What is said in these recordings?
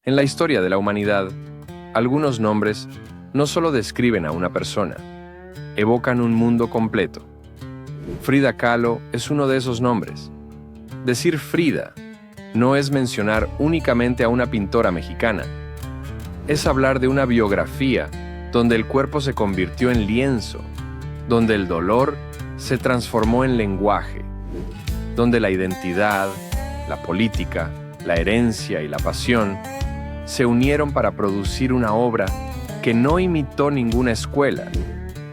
En la historia de la humanidad, algunos nombres no solo describen a una persona, evocan un mundo completo. Frida Kahlo es uno de esos nombres. Decir Frida no es mencionar únicamente a una pintora mexicana. Es hablar de una biografía donde el cuerpo se convirtió en lienzo, donde el dolor se transformó en lenguaje, donde la identidad, la política, la herencia y la pasión se unieron para producir una obra que no imitó ninguna escuela,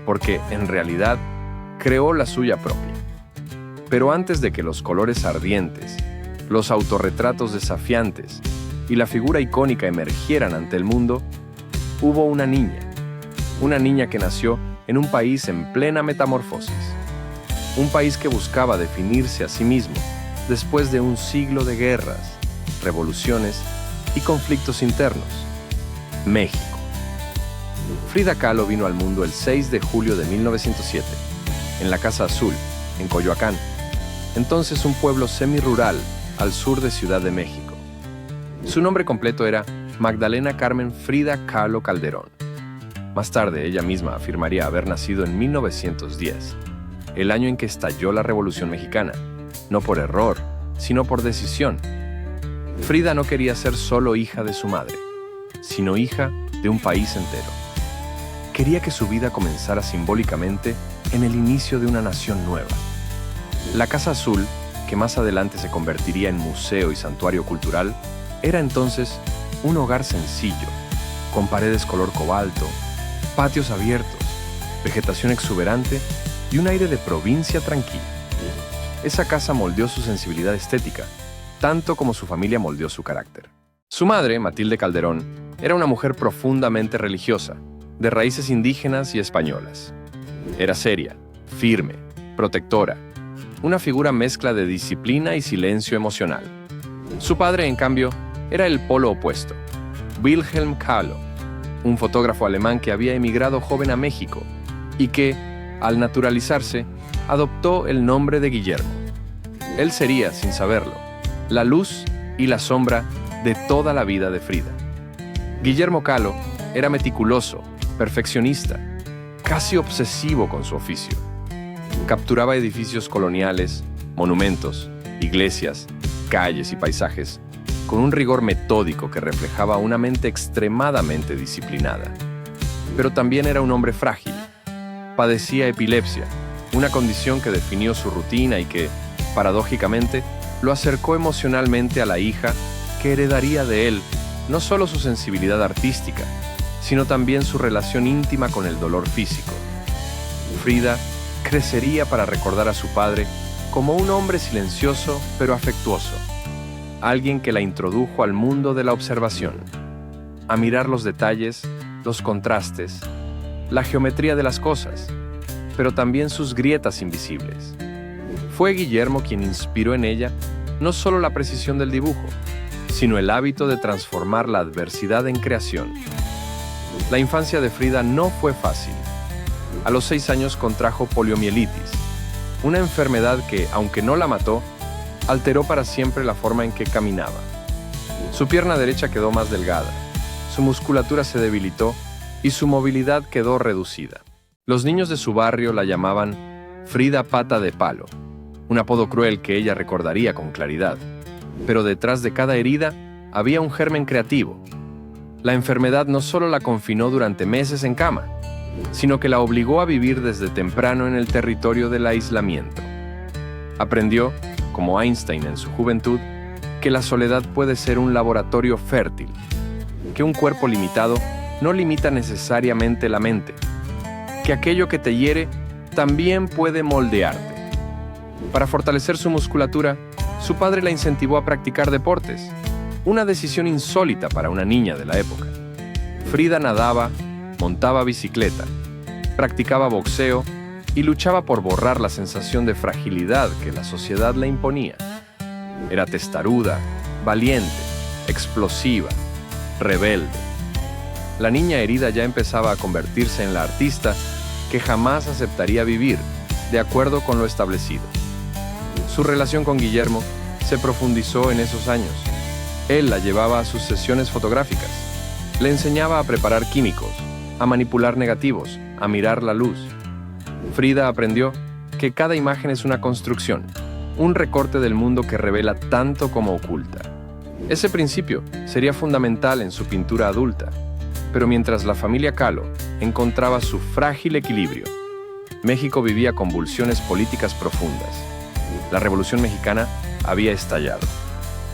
porque en realidad creó la suya propia. Pero antes de que los colores ardientes, los autorretratos desafiantes y la figura icónica emergieran ante el mundo, hubo una niña que nació en un país en plena metamorfosis, un país que buscaba definirse a sí mismo después de un siglo de guerras, revoluciones y conflictos internos: México. Frida Kahlo vino al mundo el 6 de julio de 1907, en la Casa Azul, en Coyoacán, entonces un pueblo semirural al sur de Ciudad de México. Su nombre completo era Magdalena Carmen Frida Kahlo Calderón. Más tarde, ella misma afirmaría haber nacido en 1910, el año en que estalló la Revolución Mexicana, no por error, sino por decisión. Frida no quería ser solo hija de su madre, sino hija de un país entero. Quería que su vida comenzara simbólicamente en el inicio de una nación nueva. La Casa Azul, que más adelante se convertiría en museo y santuario cultural, era entonces un hogar sencillo, con paredes color cobalto, patios abiertos, vegetación exuberante y un aire de provincia tranquila. Esa casa moldeó su sensibilidad estética, tanto como su familia moldeó su carácter. Su madre, Matilde Calderón, era una mujer profundamente religiosa, de raíces indígenas y españolas. Era seria, firme, protectora, una figura mezcla de disciplina y silencio emocional. Su padre, en cambio, era el polo opuesto, Wilhelm Kahlo, un fotógrafo alemán que había emigrado joven a México y que, al naturalizarse, adoptó el nombre de Guillermo. Él sería, sin saberlo, la luz y la sombra de toda la vida de Frida. Guillermo Kahlo era meticuloso, perfeccionista, casi obsesivo con su oficio. Capturaba edificios coloniales, monumentos, iglesias, calles y paisajes con un rigor metódico que reflejaba una mente extremadamente disciplinada. Pero también era un hombre frágil. Padecía epilepsia, una condición que definió su rutina y que, paradójicamente, lo acercó emocionalmente a la hija que heredaría de él no solo su sensibilidad artística, sino también su relación íntima con el dolor físico. Frida crecería para recordar a su padre como un hombre silencioso pero afectuoso, alguien que la introdujo al mundo de la observación, a mirar los detalles, los contrastes, la geometría de las cosas, pero también sus grietas invisibles. Fue Guillermo quien inspiró en ella no solo la precisión del dibujo, sino el hábito de transformar la adversidad en creación. La infancia de Frida no fue fácil. A los 6 años contrajo poliomielitis, una enfermedad que, aunque no la mató, alteró para siempre la forma en que caminaba. Su pierna derecha quedó más delgada, su musculatura se debilitó y su movilidad quedó reducida. Los niños de su barrio la llamaban Frida Pata de Palo, un apodo cruel que ella recordaría con claridad. Pero detrás de cada herida había un germen creativo. La enfermedad no solo la confinó durante meses en cama, sino que la obligó a vivir desde temprano en el territorio del aislamiento. Aprendió, como Einstein en su juventud, que la soledad puede ser un laboratorio fértil, que un cuerpo limitado no limita necesariamente la mente, que aquello que te hiere también puede moldearte. Para fortalecer su musculatura, su padre la incentivó a practicar deportes, una decisión insólita para una niña de la época. Frida nadaba, montaba bicicleta, practicaba boxeo y luchaba por borrar la sensación de fragilidad que la sociedad le imponía. Era testaruda, valiente, explosiva, rebelde. La niña herida ya empezaba a convertirse en la artista que jamás aceptaría vivir de acuerdo con lo establecido. Su relación con Guillermo se profundizó en esos años. Él la llevaba a sus sesiones fotográficas. Le enseñaba a preparar químicos, a manipular negativos, a mirar la luz. Frida aprendió que cada imagen es una construcción, un recorte del mundo que revela tanto como oculta. Ese principio sería fundamental en su pintura adulta, pero mientras la familia Kahlo encontraba su frágil equilibrio, México vivía convulsiones políticas profundas. La Revolución Mexicana había estallado.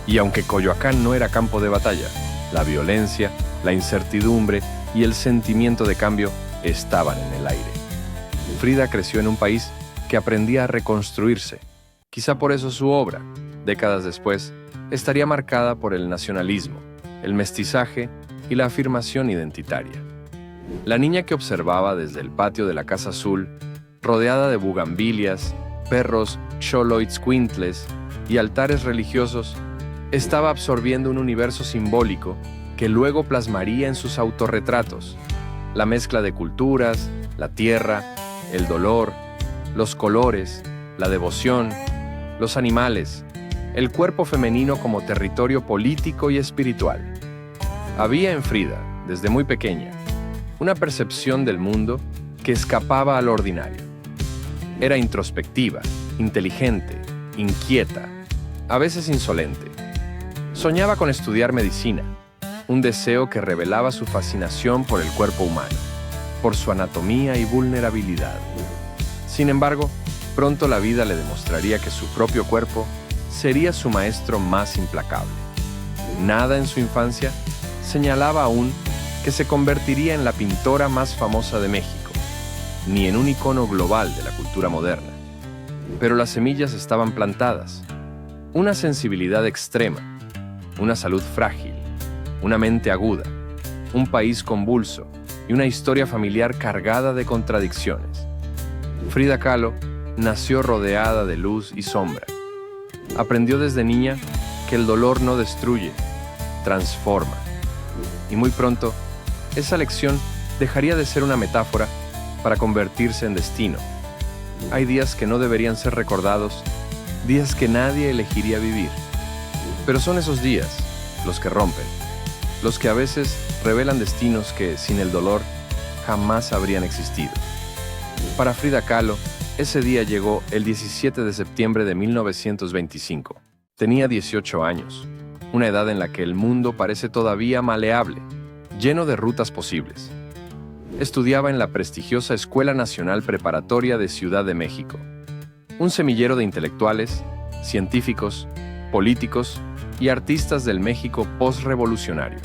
Y aunque Coyoacán no era campo de batalla, la violencia, la incertidumbre y el sentimiento de cambio estaban en el aire. Frida creció en un país que aprendía a reconstruirse. Quizá por eso su obra, décadas después, estaría marcada por el nacionalismo, el mestizaje y la afirmación identitaria. La niña que observaba desde el patio de la Casa Azul, rodeada de bugambilias, perros xoloitzcuintles y altares religiosos, estaba absorbiendo un universo simbólico que luego plasmaría en sus autorretratos. La mezcla de culturas, la tierra, el dolor, los colores, la devoción, los animales, el cuerpo femenino como territorio político y espiritual. Había en Frida, desde muy pequeña, una percepción del mundo que escapaba al ordinario. Era introspectiva, inteligente, inquieta, a veces insolente. Soñaba con estudiar medicina, un deseo que revelaba su fascinación por el cuerpo humano, por su anatomía y vulnerabilidad. Sin embargo, pronto la vida le demostraría que su propio cuerpo sería su maestro más implacable. Nada en su infancia señalaba aún que se convertiría en la pintora más famosa de México, ni en un icono global de la cultura moderna. Pero las semillas estaban plantadas. Una sensibilidad extrema, una salud frágil, una mente aguda, un país convulso y una historia familiar cargada de contradicciones. Frida Kahlo nació rodeada de luz y sombra. Aprendió desde niña que el dolor no destruye, transforma. Y muy pronto, esa lección dejaría de ser una metáfora para convertirse en destino. Hay días que no deberían ser recordados, días que nadie elegiría vivir. Pero son esos días los que rompen, los que a veces revelan destinos que, sin el dolor, jamás habrían existido. Para Frida Kahlo, ese día llegó el 17 de septiembre de 1925. Tenía 18 años, una edad en la que el mundo parece todavía maleable, lleno de rutas posibles. Estudiaba en la prestigiosa Escuela Nacional Preparatoria de Ciudad de México, un semillero de intelectuales, científicos, políticos y artistas del México postrevolucionario.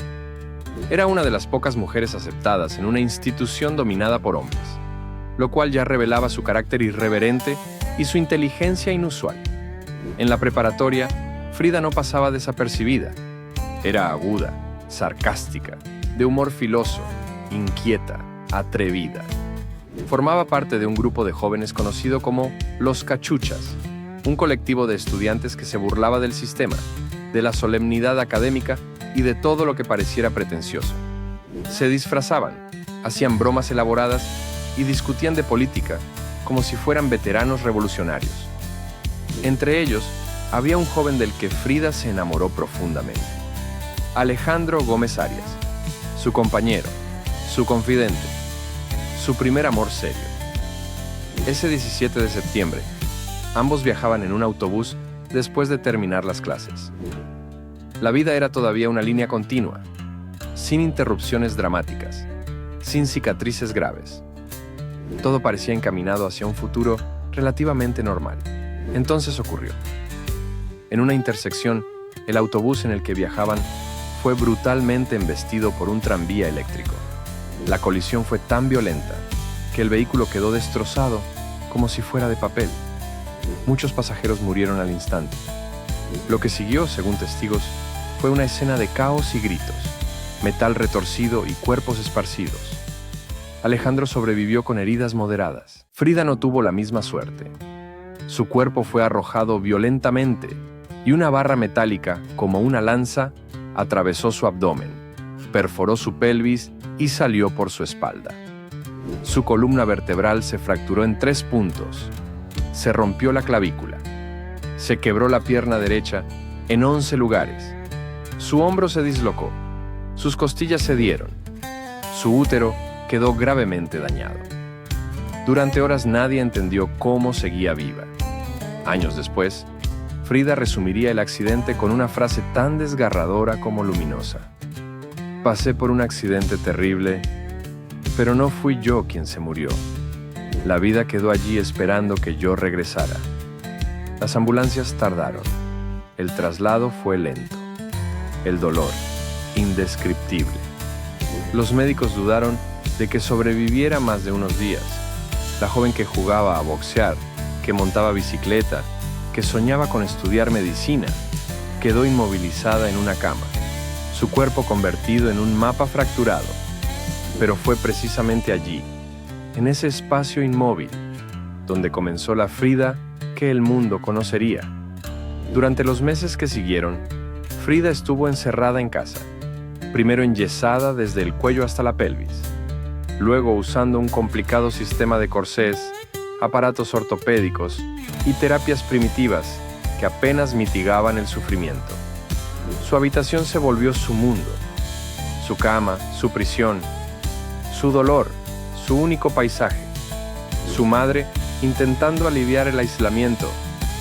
Era una de las pocas mujeres aceptadas en una institución dominada por hombres, lo cual ya revelaba su carácter irreverente y su inteligencia inusual. En la preparatoria, Frida no pasaba desapercibida. Era aguda, sarcástica, de humor filoso, inquieta, atrevida. Formaba parte de un grupo de jóvenes conocido como Los Cachuchas, un colectivo de estudiantes que se burlaba del sistema, de la solemnidad académica y de todo lo que pareciera pretencioso. Se disfrazaban, hacían bromas elaboradas y discutían de política como si fueran veteranos revolucionarios. Entre ellos, había un joven del que Frida se enamoró profundamente. Alejandro Gómez Arias, su compañero, su confidente, su primer amor serio. Ese 17 de septiembre, ambos viajaban en un autobús después de terminar las clases. La vida era todavía una línea continua, sin interrupciones dramáticas, sin cicatrices graves. Todo parecía encaminado hacia un futuro relativamente normal. Entonces ocurrió. En una intersección, el autobús en el que viajaban fue brutalmente embestido por un tranvía eléctrico. La colisión fue tan violenta que el vehículo quedó destrozado como si fuera de papel. Muchos pasajeros murieron al instante. Lo que siguió, según testigos, fue una escena de caos y gritos, metal retorcido y cuerpos esparcidos. Alejandro sobrevivió con heridas moderadas. Frida no tuvo la misma suerte. Su cuerpo fue arrojado violentamente y una barra metálica, como una lanza, atravesó su abdomen, perforó su pelvis y salió por su espalda. Su columna vertebral se fracturó en 3 puntos. Se rompió la clavícula. Se quebró la pierna derecha en 11 lugares. Su hombro se dislocó, sus costillas cedieron, su útero quedó gravemente dañado. Durante horas nadie entendió cómo seguía viva. Años después, Frida resumiría el accidente con una frase tan desgarradora como luminosa. Pasé por un accidente terrible, pero no fui yo quien se murió. La vida quedó allí esperando que yo regresara. Las ambulancias tardaron. El traslado fue lento. El dolor, indescriptible. Los médicos dudaron de que sobreviviera más de unos días. La joven que jugaba a boxear, que montaba bicicleta, que soñaba con estudiar medicina, quedó inmovilizada en una cama, su cuerpo convertido en un mapa fracturado. Pero fue precisamente allí, en ese espacio inmóvil, donde comenzó la Frida que el mundo conocería. Durante los meses que siguieron, Frida estuvo encerrada en casa, primero enyesada desde el cuello hasta la pelvis, luego usando un complicado sistema de corsés, aparatos ortopédicos y terapias primitivas que apenas mitigaban el sufrimiento. Su habitación se volvió su mundo, su cama, su prisión, su dolor, su único paisaje. Su madre, intentando aliviar el aislamiento,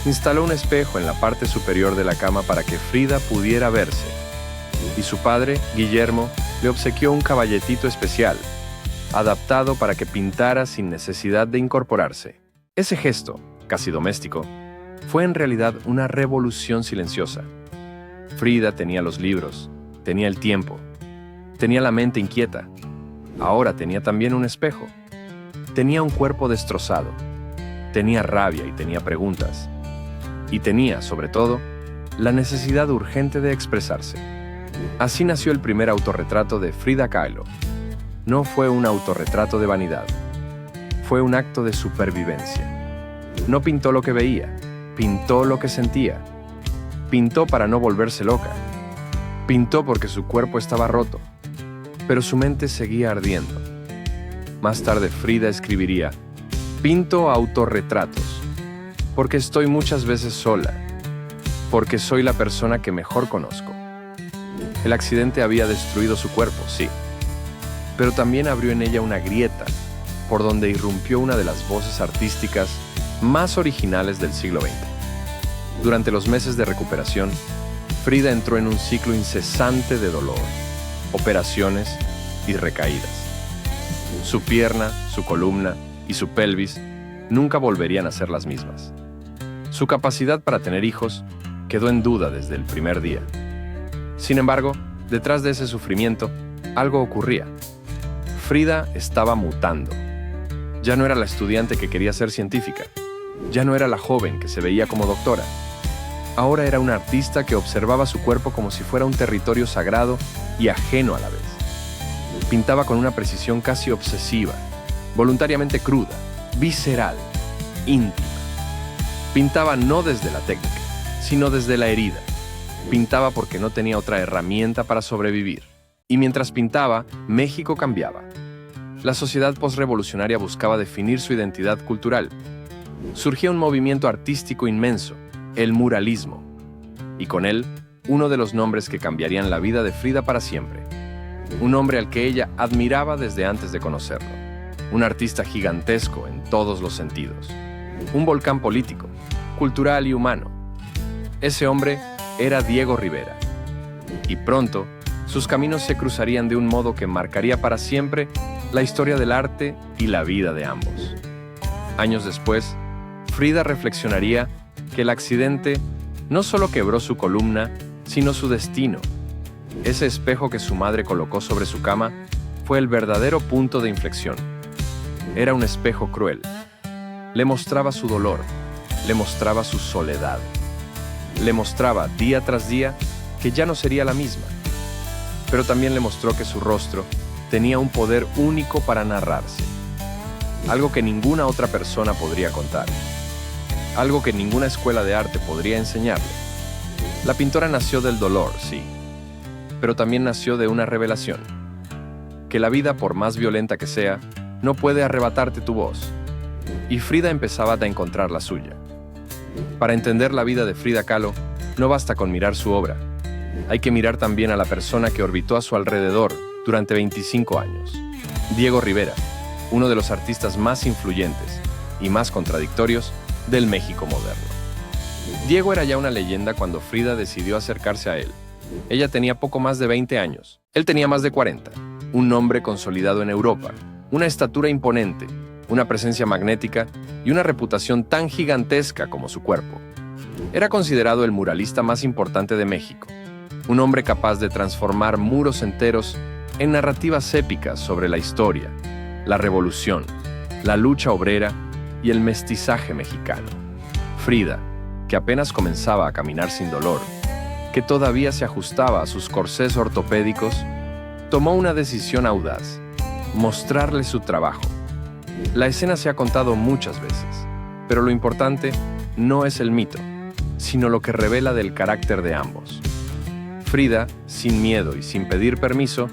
instaló un espejo en la parte superior de la cama para que Frida pudiera verse. Y su padre, Guillermo, le obsequió un caballetito especial, adaptado para que pintara sin necesidad de incorporarse. Ese gesto, casi doméstico, fue en realidad una revolución silenciosa. Frida tenía los libros, tenía el tiempo, tenía la mente inquieta. Ahora tenía también un espejo. Tenía un cuerpo destrozado. Tenía rabia y tenía preguntas. Y tenía, sobre todo, la necesidad urgente de expresarse. Así nació el primer autorretrato de Frida Kahlo. No fue un autorretrato de vanidad. Fue un acto de supervivencia. No pintó lo que veía, pintó lo que sentía. Pintó para no volverse loca. Pintó porque su cuerpo estaba roto, pero su mente seguía ardiendo. Más tarde Frida escribiría: pinto autorretratos, porque estoy muchas veces sola, porque soy la persona que mejor conozco. El accidente había destruido su cuerpo, sí, pero también abrió en ella una grieta por donde irrumpió una de las voces artísticas más originales del siglo XX. Durante los meses de recuperación, Frida entró en un ciclo incesante de dolor, operaciones y recaídas. Su pierna, su columna y su pelvis nunca volverían a ser las mismas. Su capacidad para tener hijos quedó en duda desde el primer día. Sin embargo, detrás de ese sufrimiento, algo ocurría. Frida estaba mutando. Ya no era la estudiante que quería ser científica. Ya no era la joven que se veía como doctora. Ahora era una artista que observaba su cuerpo como si fuera un territorio sagrado y ajeno a la vez. Pintaba con una precisión casi obsesiva, voluntariamente cruda, visceral, íntima. Pintaba no desde la técnica, sino desde la herida. Pintaba porque no tenía otra herramienta para sobrevivir. Y mientras pintaba, México cambiaba. La sociedad posrevolucionaria buscaba definir su identidad cultural. Surgía un movimiento artístico inmenso, el muralismo, y con él, uno de los nombres que cambiarían la vida de Frida para siempre. Un hombre al que ella admiraba desde antes de conocerlo. Un artista gigantesco en todos los sentidos. Un volcán político, cultural y humano. Ese hombre era Diego Rivera. Y pronto, sus caminos se cruzarían de un modo que marcaría para siempre la historia del arte y la vida de ambos. Años después, Frida reflexionaría que el accidente no solo quebró su columna, sino su destino. Ese espejo que su madre colocó sobre su cama fue el verdadero punto de inflexión. Era un espejo cruel. Le mostraba su dolor, le mostraba su soledad. Le mostraba día tras día que ya no sería la misma. Pero también le mostró que su rostro tenía un poder único para narrarse. Algo que ninguna otra persona podría contar. Algo que ninguna escuela de arte podría enseñarle. La pintora nació del dolor, sí, pero también nació de una revelación. Que la vida, por más violenta que sea, no puede arrebatarte tu voz. Y Frida empezaba a encontrar la suya. Para entender la vida de Frida Kahlo, no basta con mirar su obra. Hay que mirar también a la persona que orbitó a su alrededor durante 25 años. Diego Rivera, uno de los artistas más influyentes y más contradictorios del México moderno. Diego era ya una leyenda cuando Frida decidió acercarse a él. Ella tenía poco más de 20 años. Él tenía más de 40. Un nombre consolidado en Europa, una estatura imponente, una presencia magnética y una reputación tan gigantesca como su cuerpo. Era considerado el muralista más importante de México, un hombre capaz de transformar muros enteros en narrativas épicas sobre la historia, la revolución, la lucha obrera y el mestizaje mexicano. Frida, que apenas comenzaba a caminar sin dolor, que todavía se ajustaba a sus corsés ortopédicos, tomó una decisión audaz: mostrarle su trabajo. La escena se ha contado muchas veces, pero lo importante no es el mito, sino lo que revela del carácter de ambos. Frida, sin miedo y sin pedir permiso,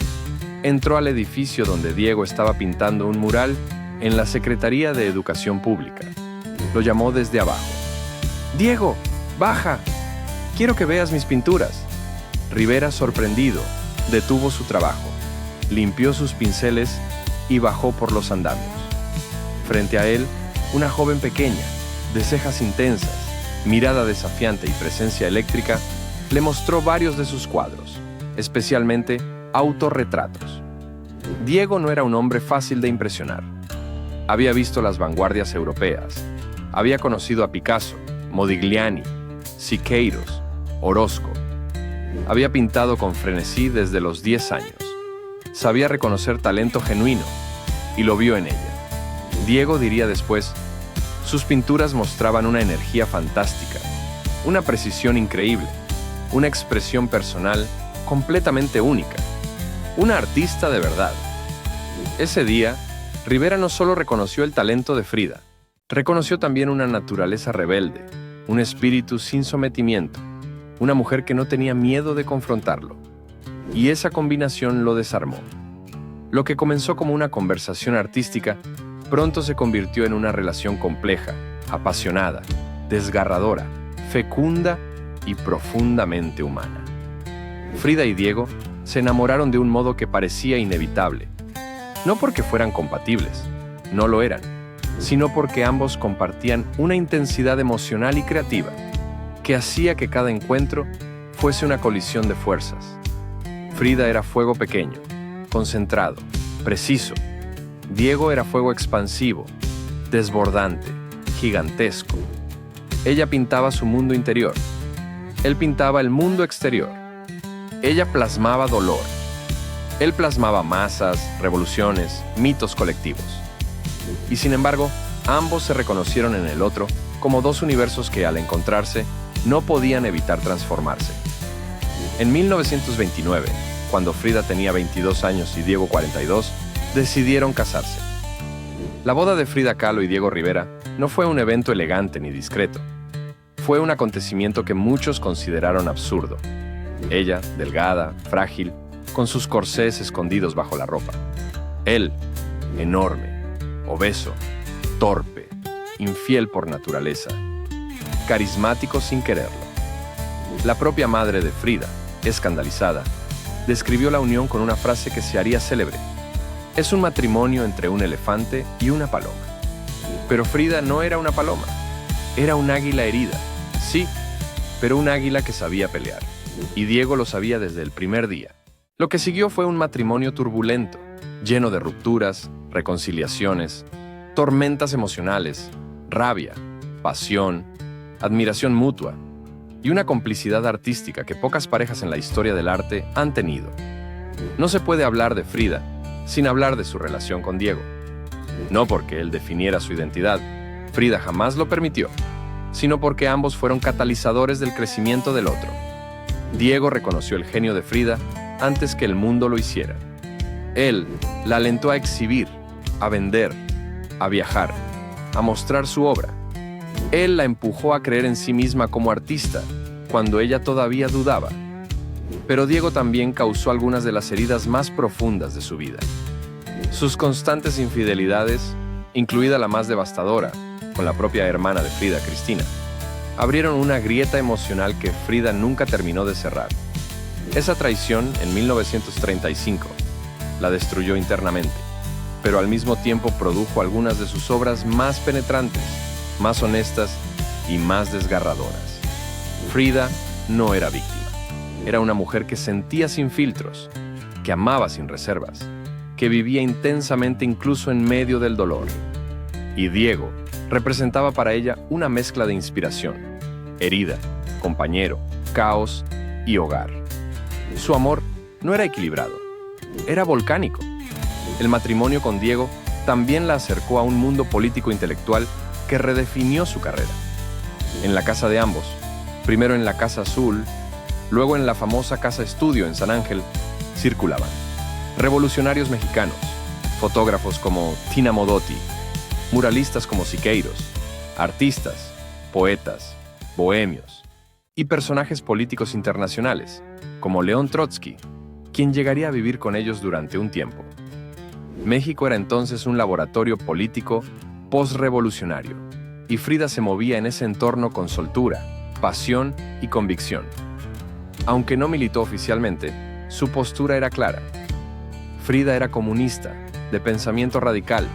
entró al edificio donde Diego estaba pintando un mural en la Secretaría de Educación Pública. Lo llamó desde abajo. «Diego, baja. Quiero que veas mis pinturas». Rivera, sorprendido, detuvo su trabajo, limpió sus pinceles y bajó por los andamios. Frente a él, una joven pequeña, de cejas intensas, mirada desafiante y presencia eléctrica, le mostró varios de sus cuadros, especialmente autorretratos. Diego no era un hombre fácil de impresionar. Había visto las vanguardias europeas, había conocido a Picasso, Modigliani, Siqueiros, Orozco. Había pintado con frenesí desde los 10 años. Sabía reconocer talento genuino y lo vio en ella. Diego diría después: sus pinturas mostraban una energía fantástica, una precisión increíble, una expresión personal completamente única. Una artista de verdad. Ese día, Rivera no solo reconoció el talento de Frida, reconoció también una naturaleza rebelde, un espíritu sin sometimiento, una mujer que no tenía miedo de confrontarlo. Y esa combinación lo desarmó. Lo que comenzó como una conversación artística, pronto se convirtió en una relación compleja, apasionada, desgarradora, fecunda y profundamente humana. Frida y Diego se enamoraron de un modo que parecía inevitable, no porque fueran compatibles, no lo eran, sino porque ambos compartían una intensidad emocional y creativa que hacía que cada encuentro fuese una colisión de fuerzas. Frida era fuego pequeño, concentrado, preciso. Diego era fuego expansivo, desbordante, gigantesco. Ella pintaba su mundo interior. Él pintaba el mundo exterior. Ella plasmaba dolor. Él plasmaba masas, revoluciones, mitos colectivos. Y sin embargo, ambos se reconocieron en el otro como dos universos que, al encontrarse, no podían evitar transformarse. En 1929, cuando Frida tenía 22 años y Diego 42, decidieron casarse. La boda de Frida Kahlo y Diego Rivera no fue un evento elegante ni discreto. Fue un acontecimiento que muchos consideraron absurdo. Ella, delgada, frágil, con sus corsés escondidos bajo la ropa. Él, enorme, obeso, torpe, infiel por naturaleza, carismático sin quererlo. La propia madre de Frida, escandalizada, describió la unión con una frase que se haría célebre: es un matrimonio entre un elefante y una paloma. Pero Frida no era una paloma, era un águila herida, sí, pero un águila que sabía pelear. Y Diego lo sabía desde el primer día. Lo que siguió fue un matrimonio turbulento, lleno de rupturas, reconciliaciones, tormentas emocionales, rabia, pasión, admiración mutua y una complicidad artística que pocas parejas en la historia del arte han tenido. No se puede hablar de Frida sin hablar de su relación con Diego. No porque él definiera su identidad, Frida jamás lo permitió, sino porque ambos fueron catalizadores del crecimiento del otro. Diego reconoció el genio de Frida antes que el mundo lo hiciera. Él la alentó a exhibir, a vender, a viajar, a mostrar su obra. Él la empujó a creer en sí misma como artista, cuando ella todavía dudaba. Pero Diego también causó algunas de las heridas más profundas de su vida. Sus constantes infidelidades, incluida la más devastadora, con la propia hermana de Frida, Cristina, abrieron una grieta emocional que Frida nunca terminó de cerrar. Esa traición, en 1935, la destruyó internamente, pero al mismo tiempo produjo algunas de sus obras más penetrantes, más honestas y más desgarradoras. Frida no era víctima. Era una mujer que sentía sin filtros, que amaba sin reservas, que vivía intensamente incluso en medio del dolor. Y Diego representaba para ella una mezcla de inspiración, herida, compañero, caos y hogar. Su amor no era equilibrado, era volcánico. El matrimonio con Diego también la acercó a un mundo político-intelectual que redefinió su carrera. En la casa de ambos, primero en la Casa Azul, luego en la famosa Casa Estudio en San Ángel, circulaban revolucionarios mexicanos, fotógrafos como Tina Modotti, muralistas como Siqueiros, artistas, poetas, bohemios y personajes políticos internacionales como León Trotsky, quien llegaría a vivir con ellos durante un tiempo. México era entonces un laboratorio político postrevolucionario, y Frida se movía en ese entorno con soltura, pasión y convicción. Aunque no militó oficialmente, su postura era clara. Frida era comunista, de pensamiento radical,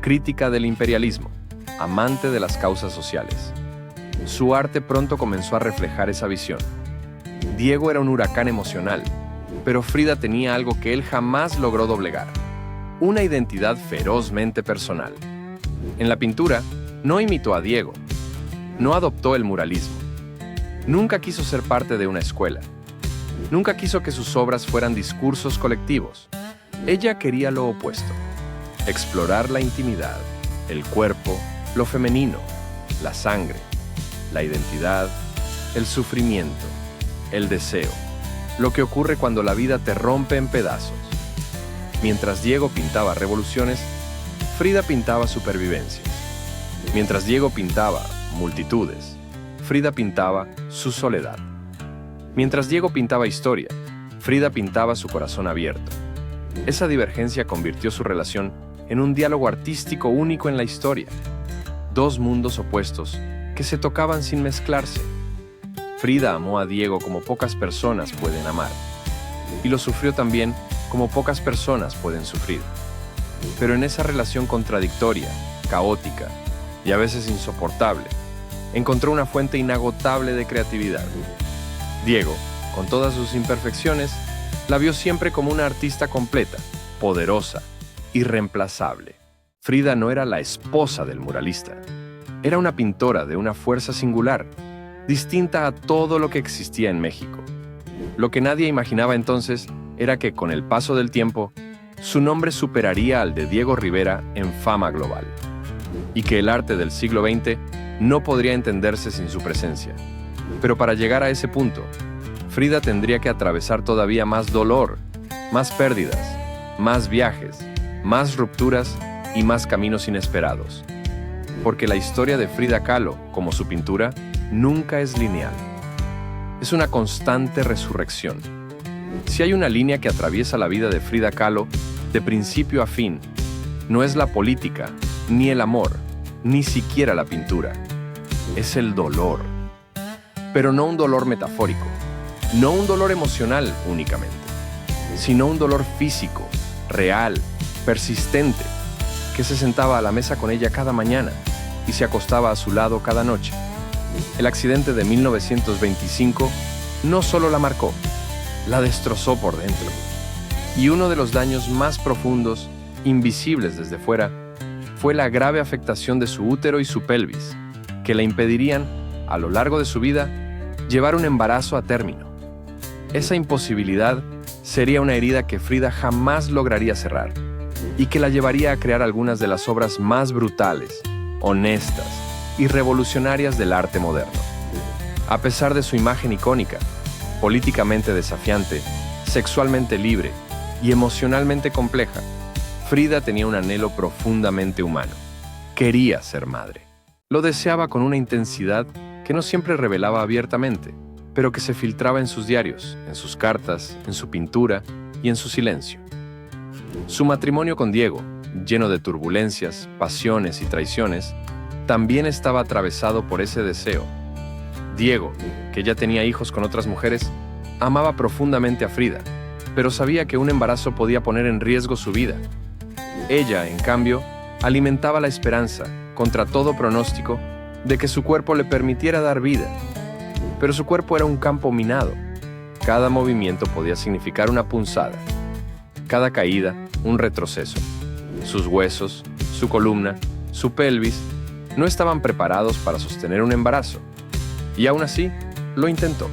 crítica del imperialismo, amante de las causas sociales. Su arte pronto comenzó a reflejar esa visión. Diego era un huracán emocional, pero Frida tenía algo que él jamás logró doblegar: una identidad ferozmente personal. En la pintura, no imitó a Diego, no adoptó el muralismo, nunca quiso ser parte de una escuela, nunca quiso que sus obras fueran discursos colectivos. Ella quería lo opuesto: explorar la intimidad, el cuerpo, lo femenino, la sangre, la identidad, el sufrimiento, el deseo, lo que ocurre cuando la vida te rompe en pedazos. Mientras Diego pintaba revoluciones, Frida pintaba supervivencias. Mientras Diego pintaba multitudes, Frida pintaba su soledad. Mientras Diego pintaba historia, Frida pintaba su corazón abierto. Esa divergencia convirtió su relación en un diálogo artístico único en la historia. Dos mundos opuestos que se tocaban sin mezclarse. Frida amó a Diego como pocas personas pueden amar, y lo sufrió también como pocas personas pueden sufrir. Pero en esa relación contradictoria, caótica y a veces insoportable, encontró una fuente inagotable de creatividad. Diego, con todas sus imperfecciones, la vio siempre como una artista completa, poderosa, irreemplazable. Frida no era la esposa del muralista. Era una pintora de una fuerza singular, distinta a todo lo que existía en México. Lo que nadie imaginaba entonces era que, con el paso del tiempo, su nombre superaría al de Diego Rivera en fama global, y que el arte del siglo XX no podría entenderse sin su presencia. Pero para llegar a ese punto, Frida tendría que atravesar todavía más dolor, más pérdidas, más viajes, más rupturas y más caminos inesperados. Porque la historia de Frida Kahlo, como su pintura, nunca es lineal. Es una constante resurrección. Si hay una línea que atraviesa la vida de Frida Kahlo de principio a fin, no es la política, ni el amor, ni siquiera la pintura. Es el dolor. Pero no un dolor metafórico, no un dolor emocional únicamente, sino un dolor físico, real, persistente, que se sentaba a la mesa con ella cada mañana y se acostaba a su lado cada noche. El accidente de 1925 no solo la marcó, la destrozó por dentro. Y uno de los daños más profundos, invisibles desde fuera, fue la grave afectación de su útero y su pelvis, que le impedirían, a lo largo de su vida, llevar un embarazo a término. Esa imposibilidad sería una herida que Frida jamás lograría cerrar, y que la llevaría a crear algunas de las obras más brutales, honestas y revolucionarias del arte moderno. A pesar de su imagen icónica, políticamente desafiante, sexualmente libre y emocionalmente compleja, Frida tenía un anhelo profundamente humano. Quería ser madre. Lo deseaba con una intensidad que no siempre revelaba abiertamente, pero que se filtraba en sus diarios, en sus cartas, en su pintura y en su silencio. Su matrimonio con Diego, lleno de turbulencias, pasiones y traiciones, también estaba atravesado por ese deseo. Diego, que ya tenía hijos con otras mujeres, Amaba profundamente a Frida, pero sabía que un embarazo podía poner en riesgo su vida. Ella, en cambio, alimentaba la esperanza, contra todo pronóstico, de que su cuerpo le permitiera dar vida. Pero su cuerpo era un campo minado. Cada movimiento podía significar una punzada. Cada caída, un retroceso. Sus huesos, su columna, su pelvis, no estaban preparados para sostener un embarazo. Y aún así, lo intentó.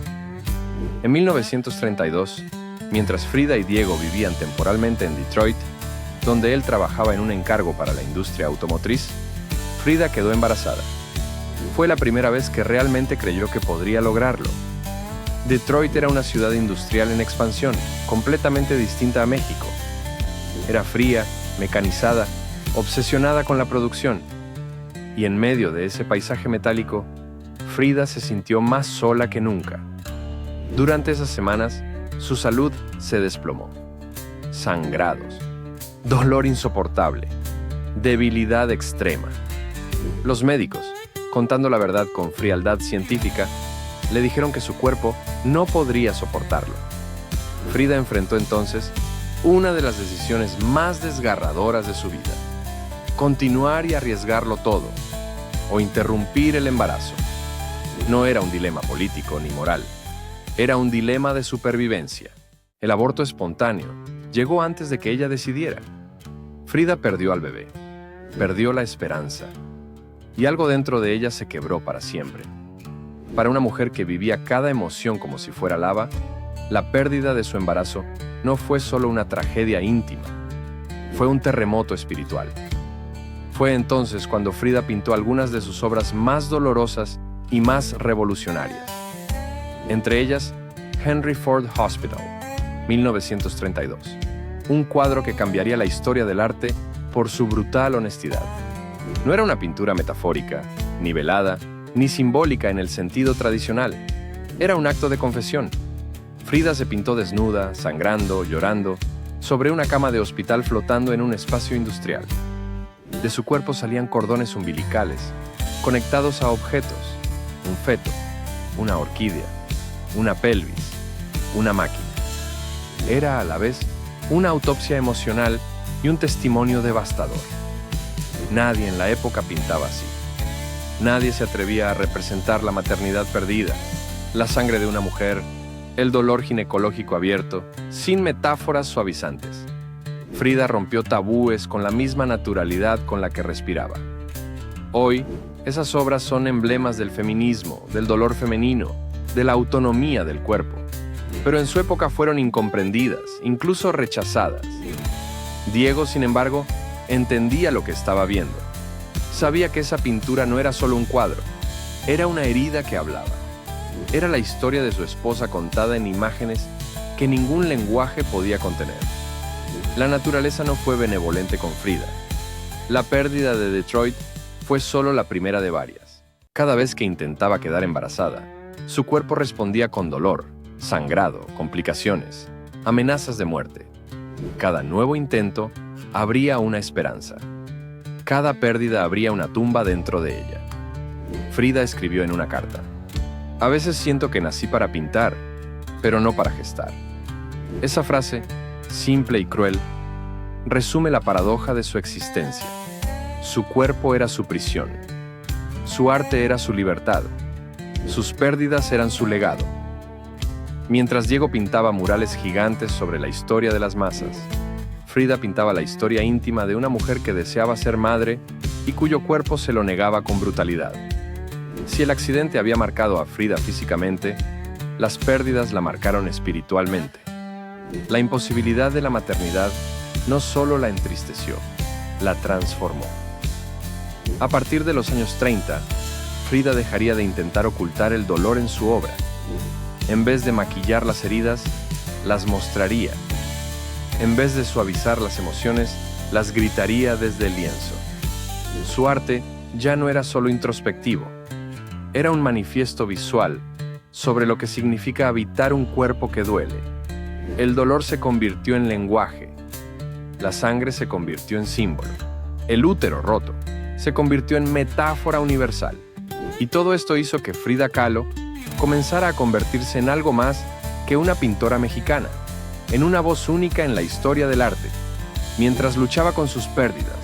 En 1932, mientras Frida y Diego vivían temporalmente en Detroit, donde él trabajaba en un encargo para la industria automotriz, Frida quedó embarazada. Fue la primera vez que realmente creyó que podría lograrlo. Detroit era una ciudad industrial en expansión, completamente distinta a México. Era fría, mecanizada, obsesionada con la producción. Y en medio de ese paisaje metálico, Frida se sintió más sola que nunca. Durante esas semanas, su salud se desplomó. Sangrados, dolor insoportable, debilidad extrema. Los médicos, contando la verdad con frialdad científica, le dijeron que su cuerpo no podría soportarlo. Frida enfrentó entonces una de las decisiones más desgarradoras de su vida: continuar y arriesgarlo todo, o interrumpir el embarazo. No era un dilema político ni moral, era un dilema de supervivencia. El aborto espontáneo llegó antes de que ella decidiera. Frida perdió al bebé, perdió la esperanza, y algo dentro de ella se quebró para siempre. Para una mujer que vivía cada emoción como si fuera lava, la pérdida de su embarazo no fue solo una tragedia íntima, fue un terremoto espiritual. Fue entonces cuando Frida pintó algunas de sus obras más dolorosas y más revolucionarias. Entre ellas, Henry Ford Hospital, 1932, un cuadro que cambiaría la historia del arte por su brutal honestidad. No era una pintura metafórica, ni velada, ni simbólica en el sentido tradicional. Era un acto de confesión. Frida se pintó desnuda, sangrando, llorando, sobre una cama de hospital flotando en un espacio industrial. De su cuerpo salían cordones umbilicales, conectados a objetos: un feto, una orquídea, una pelvis, una máquina. Era a la vez una autopsia emocional y un testimonio devastador. Nadie en la época pintaba así. Nadie se atrevía a representar la maternidad perdida, la sangre de una mujer, el dolor ginecológico abierto, sin metáforas suavizantes. Frida rompió tabúes con la misma naturalidad con la que respiraba. Hoy, esas obras son emblemas del feminismo, del dolor femenino, de la autonomía del cuerpo. Pero en su época fueron incomprendidas, incluso rechazadas. Diego, sin embargo, entendía lo que estaba viendo. Sabía que esa pintura no era solo un cuadro, era una herida que hablaba. Era la historia de su esposa contada en imágenes que ningún lenguaje podía contener. La naturaleza no fue benevolente con Frida. La pérdida de Detroit fue solo la primera de varias. Cada vez que intentaba quedar embarazada, su cuerpo respondía con dolor, sangrado, complicaciones, amenazas de muerte. Cada nuevo intento abría una esperanza. Cada pérdida abría una tumba dentro de ella. Frida escribió en una carta: "A veces siento que nací para pintar, pero no para gestar". Esa frase, simple y cruel, resume la paradoja de su existencia. Su cuerpo era su prisión. Su arte era su libertad. Sus pérdidas eran su legado. Mientras Diego pintaba murales gigantes sobre la historia de las masas, Frida pintaba la historia íntima de una mujer que deseaba ser madre y cuyo cuerpo se lo negaba con brutalidad. Si el accidente había marcado a Frida físicamente, las pérdidas la marcaron espiritualmente. La imposibilidad de la maternidad no solo la entristeció, la transformó. A partir de los años 30, Frida dejaría de intentar ocultar el dolor en su obra. En vez de maquillar las heridas, las mostraría. En vez de suavizar las emociones, las gritaría desde el lienzo. Su arte ya no era solo introspectivo, era un manifiesto visual sobre lo que significa habitar un cuerpo que duele. El dolor se convirtió en lenguaje, la sangre se convirtió en símbolo, el útero roto se convirtió en metáfora universal. Y todo esto hizo que Frida Kahlo comenzara a convertirse en algo más que una pintora mexicana, en una voz única en la historia del arte, mientras luchaba con sus pérdidas,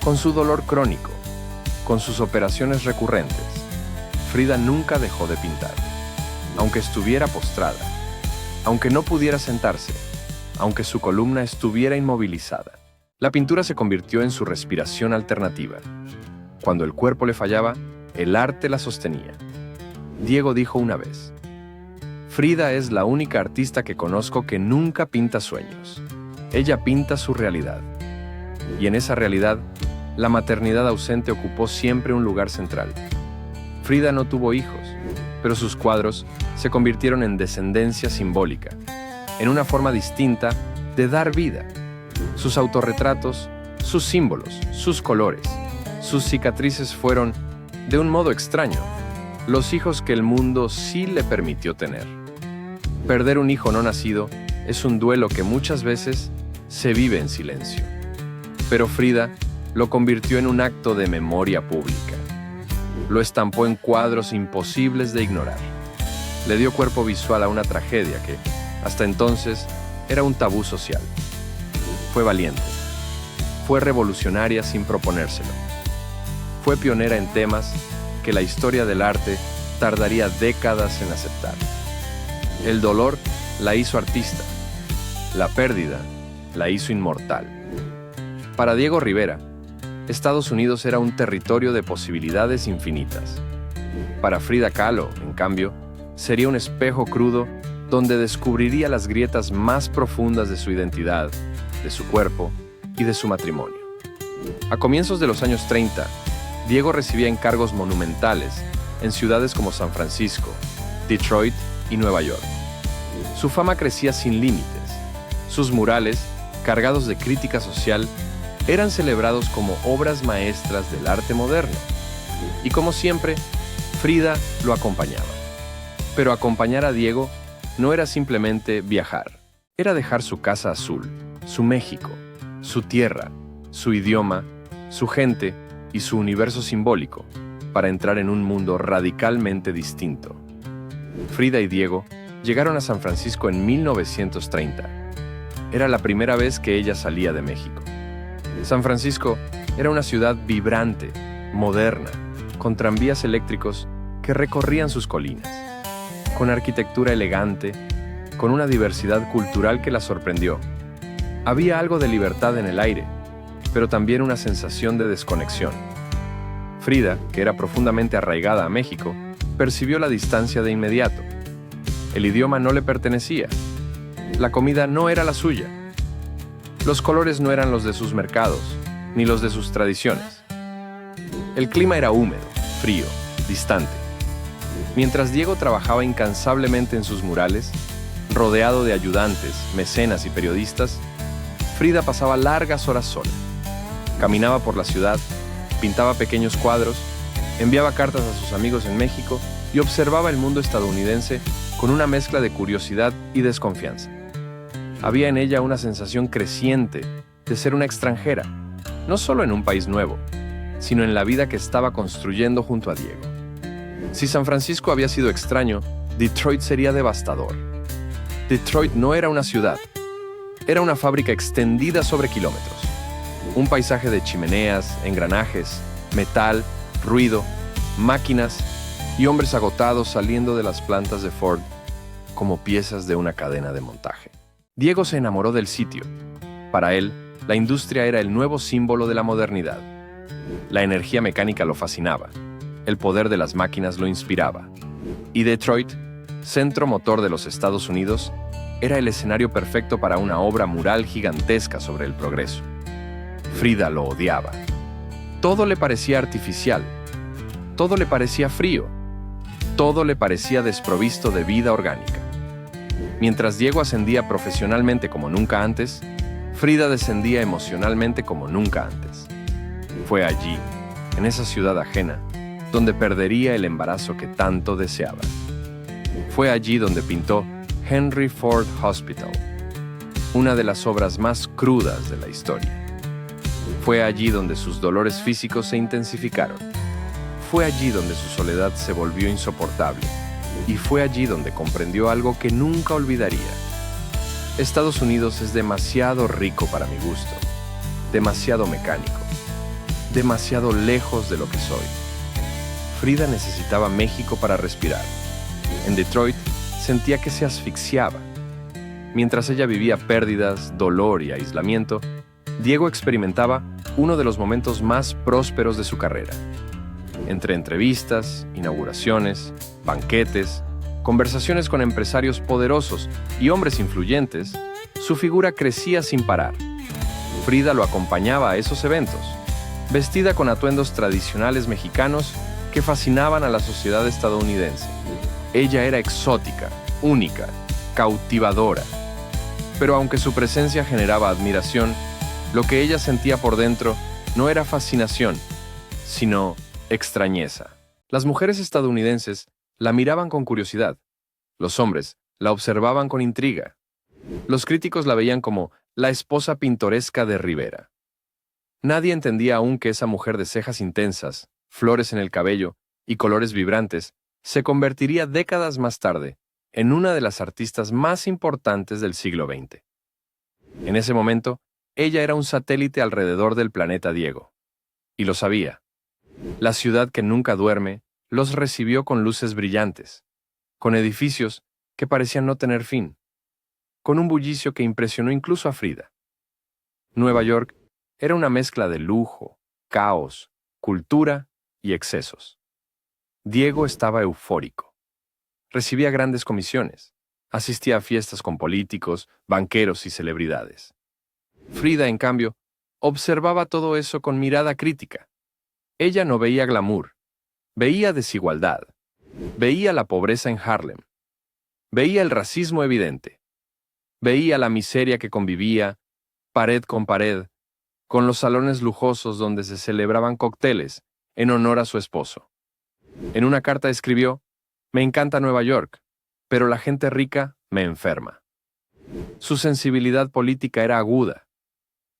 con su dolor crónico, con sus operaciones recurrentes. Frida nunca dejó de pintar, aunque estuviera postrada, aunque no pudiera sentarse, aunque su columna estuviera inmovilizada. La pintura se convirtió en su respiración alternativa. Cuando el cuerpo le fallaba, el arte la sostenía. Diego dijo una vez: Frida es la única artista que conozco que nunca pinta sueños. Ella pinta su realidad. Y en esa realidad, la maternidad ausente ocupó siempre un lugar central. Frida no tuvo hijos, pero sus cuadros se convirtieron en descendencia simbólica, en una forma distinta de dar vida. Sus autorretratos, sus símbolos, sus colores, sus cicatrices fueron, de un modo extraño, los hijos que el mundo sí le permitió tener. Perder un hijo no nacido es un duelo que muchas veces se vive en silencio. Pero Frida lo convirtió en un acto de memoria pública. Lo estampó en cuadros imposibles de ignorar. Le dio cuerpo visual a una tragedia que, hasta entonces, era un tabú social. Fue valiente. Fue revolucionaria sin proponérselo. Fue pionera en temas que la historia del arte tardaría décadas en aceptar. El dolor la hizo artista. La pérdida la hizo inmortal. Para Diego Rivera, Estados Unidos era un territorio de posibilidades infinitas. Para Frida Kahlo, en cambio, sería un espejo crudo donde descubriría las grietas más profundas de su identidad, de su cuerpo y de su matrimonio. A comienzos de los años 30, Diego recibía encargos monumentales en ciudades como San Francisco, Detroit y Nueva York. Su fama crecía sin límites. Sus murales, cargados de crítica social, eran celebrados como obras maestras del arte moderno. Y como siempre, Frida lo acompañaba. Pero acompañar a Diego no era simplemente viajar. Era dejar su casa azul, su México, su tierra, su idioma, su gente y su universo simbólico para entrar en un mundo radicalmente distinto. Frida y Diego llegaron a San Francisco en 1930. Era la primera vez que ella salía de México. San Francisco era una ciudad vibrante, moderna, con tranvías eléctricos que recorrían sus colinas, con arquitectura elegante, con una diversidad cultural que la sorprendió. Había algo de libertad en el aire, pero también una sensación de desconexión. Frida, que era profundamente arraigada a México, percibió la distancia de inmediato. El idioma no le pertenecía. La comida no era la suya. Los colores no eran los de sus mercados, ni los de sus tradiciones. El clima era húmedo, frío, distante. Mientras Diego trabajaba incansablemente en sus murales, rodeado de ayudantes, mecenas y periodistas, Frida pasaba largas horas sola. Caminaba por la ciudad, pintaba pequeños cuadros, enviaba cartas a sus amigos en México y observaba el mundo estadounidense con una mezcla de curiosidad y desconfianza. Había en ella una sensación creciente de ser una extranjera, no solo en un país nuevo, sino en la vida que estaba construyendo junto a Diego. Si San Francisco había sido extraño, Detroit sería devastador. Detroit no era una ciudad, era una fábrica extendida sobre kilómetros. Un paisaje de chimeneas, engranajes, metal, ruido, máquinas y hombres agotados saliendo de las plantas de Ford como piezas de una cadena de montaje. Diego se enamoró del sitio. Para él, la industria era el nuevo símbolo de la modernidad. La energía mecánica lo fascinaba. El poder de las máquinas lo inspiraba. Y Detroit, centro motor de los Estados Unidos, era el escenario perfecto para una obra mural gigantesca sobre el progreso. Frida lo odiaba. Todo le parecía artificial. Todo le parecía frío. Todo le parecía desprovisto de vida orgánica. Mientras Diego ascendía profesionalmente como nunca antes, Frida descendía emocionalmente como nunca antes. Fue allí, en esa ciudad ajena, donde perdería el embarazo que tanto deseaba. Fue allí donde pintó Henry Ford Hospital, una de las obras más crudas de la historia. Fue allí donde sus dolores físicos se intensificaron. Fue allí donde su soledad se volvió insoportable. Y fue allí donde comprendió algo que nunca olvidaría. Estados Unidos es demasiado rico para mi gusto, demasiado mecánico, demasiado lejos de lo que soy. Frida necesitaba México para respirar. En Detroit sentía que se asfixiaba. Mientras ella vivía pérdidas, dolor y aislamiento, Diego experimentaba uno de los momentos más prósperos de su carrera. Entre entrevistas, inauguraciones, banquetes, conversaciones con empresarios poderosos y hombres influyentes, su figura crecía sin parar. Frida lo acompañaba a esos eventos, vestida con atuendos tradicionales mexicanos que fascinaban a la sociedad estadounidense. Ella era exótica, única, cautivadora. Pero aunque su presencia generaba admiración, lo que ella sentía por dentro no era fascinación, sino extrañeza. Las mujeres estadounidenses la miraban con curiosidad. Los hombres la observaban con intriga. Los críticos la veían como la esposa pintoresca de Rivera. Nadie entendía aún que esa mujer de cejas intensas, flores en el cabello y colores vibrantes se convertiría décadas más tarde en una de las artistas más importantes del siglo XX. En ese momento, ella era un satélite alrededor del planeta Diego. Y lo sabía. La ciudad que nunca duerme los recibió con luces brillantes, con edificios que parecían no tener fin, con un bullicio que impresionó incluso a Frida. Nueva York era una mezcla de lujo, caos, cultura y excesos. Diego estaba eufórico. Recibía grandes comisiones, asistía a fiestas con políticos, banqueros y celebridades. Frida, en cambio, observaba todo eso con mirada crítica. Ella no veía glamour, veía desigualdad, veía la pobreza en Harlem, veía el racismo evidente, veía la miseria que convivía, pared con pared, con los salones lujosos donde se celebraban cócteles en honor a su esposo. En una carta escribió: «Me encanta Nueva York, pero la gente rica me enferma». Su sensibilidad política era aguda,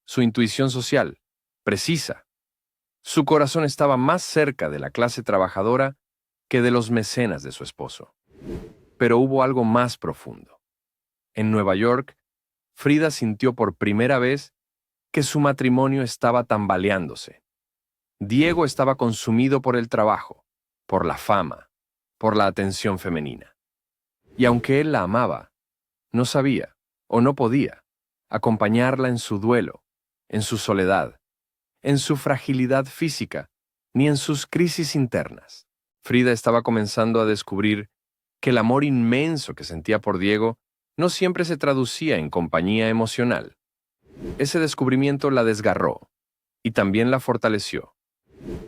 su intuición social, precisa. Su corazón estaba más cerca de la clase trabajadora que de los mecenas de su esposo. Pero hubo algo más profundo. En Nueva York, Frida sintió por primera vez que su matrimonio estaba tambaleándose. Diego estaba consumido por el trabajo, por la fama, por la atención femenina. Y aunque él la amaba, no sabía, o no podía, acompañarla en su duelo, en su soledad, en su fragilidad física, ni en sus crisis internas. Frida estaba comenzando a descubrir que el amor inmenso que sentía por Diego no siempre se traducía en compañía emocional. Ese descubrimiento la desgarró y también la fortaleció.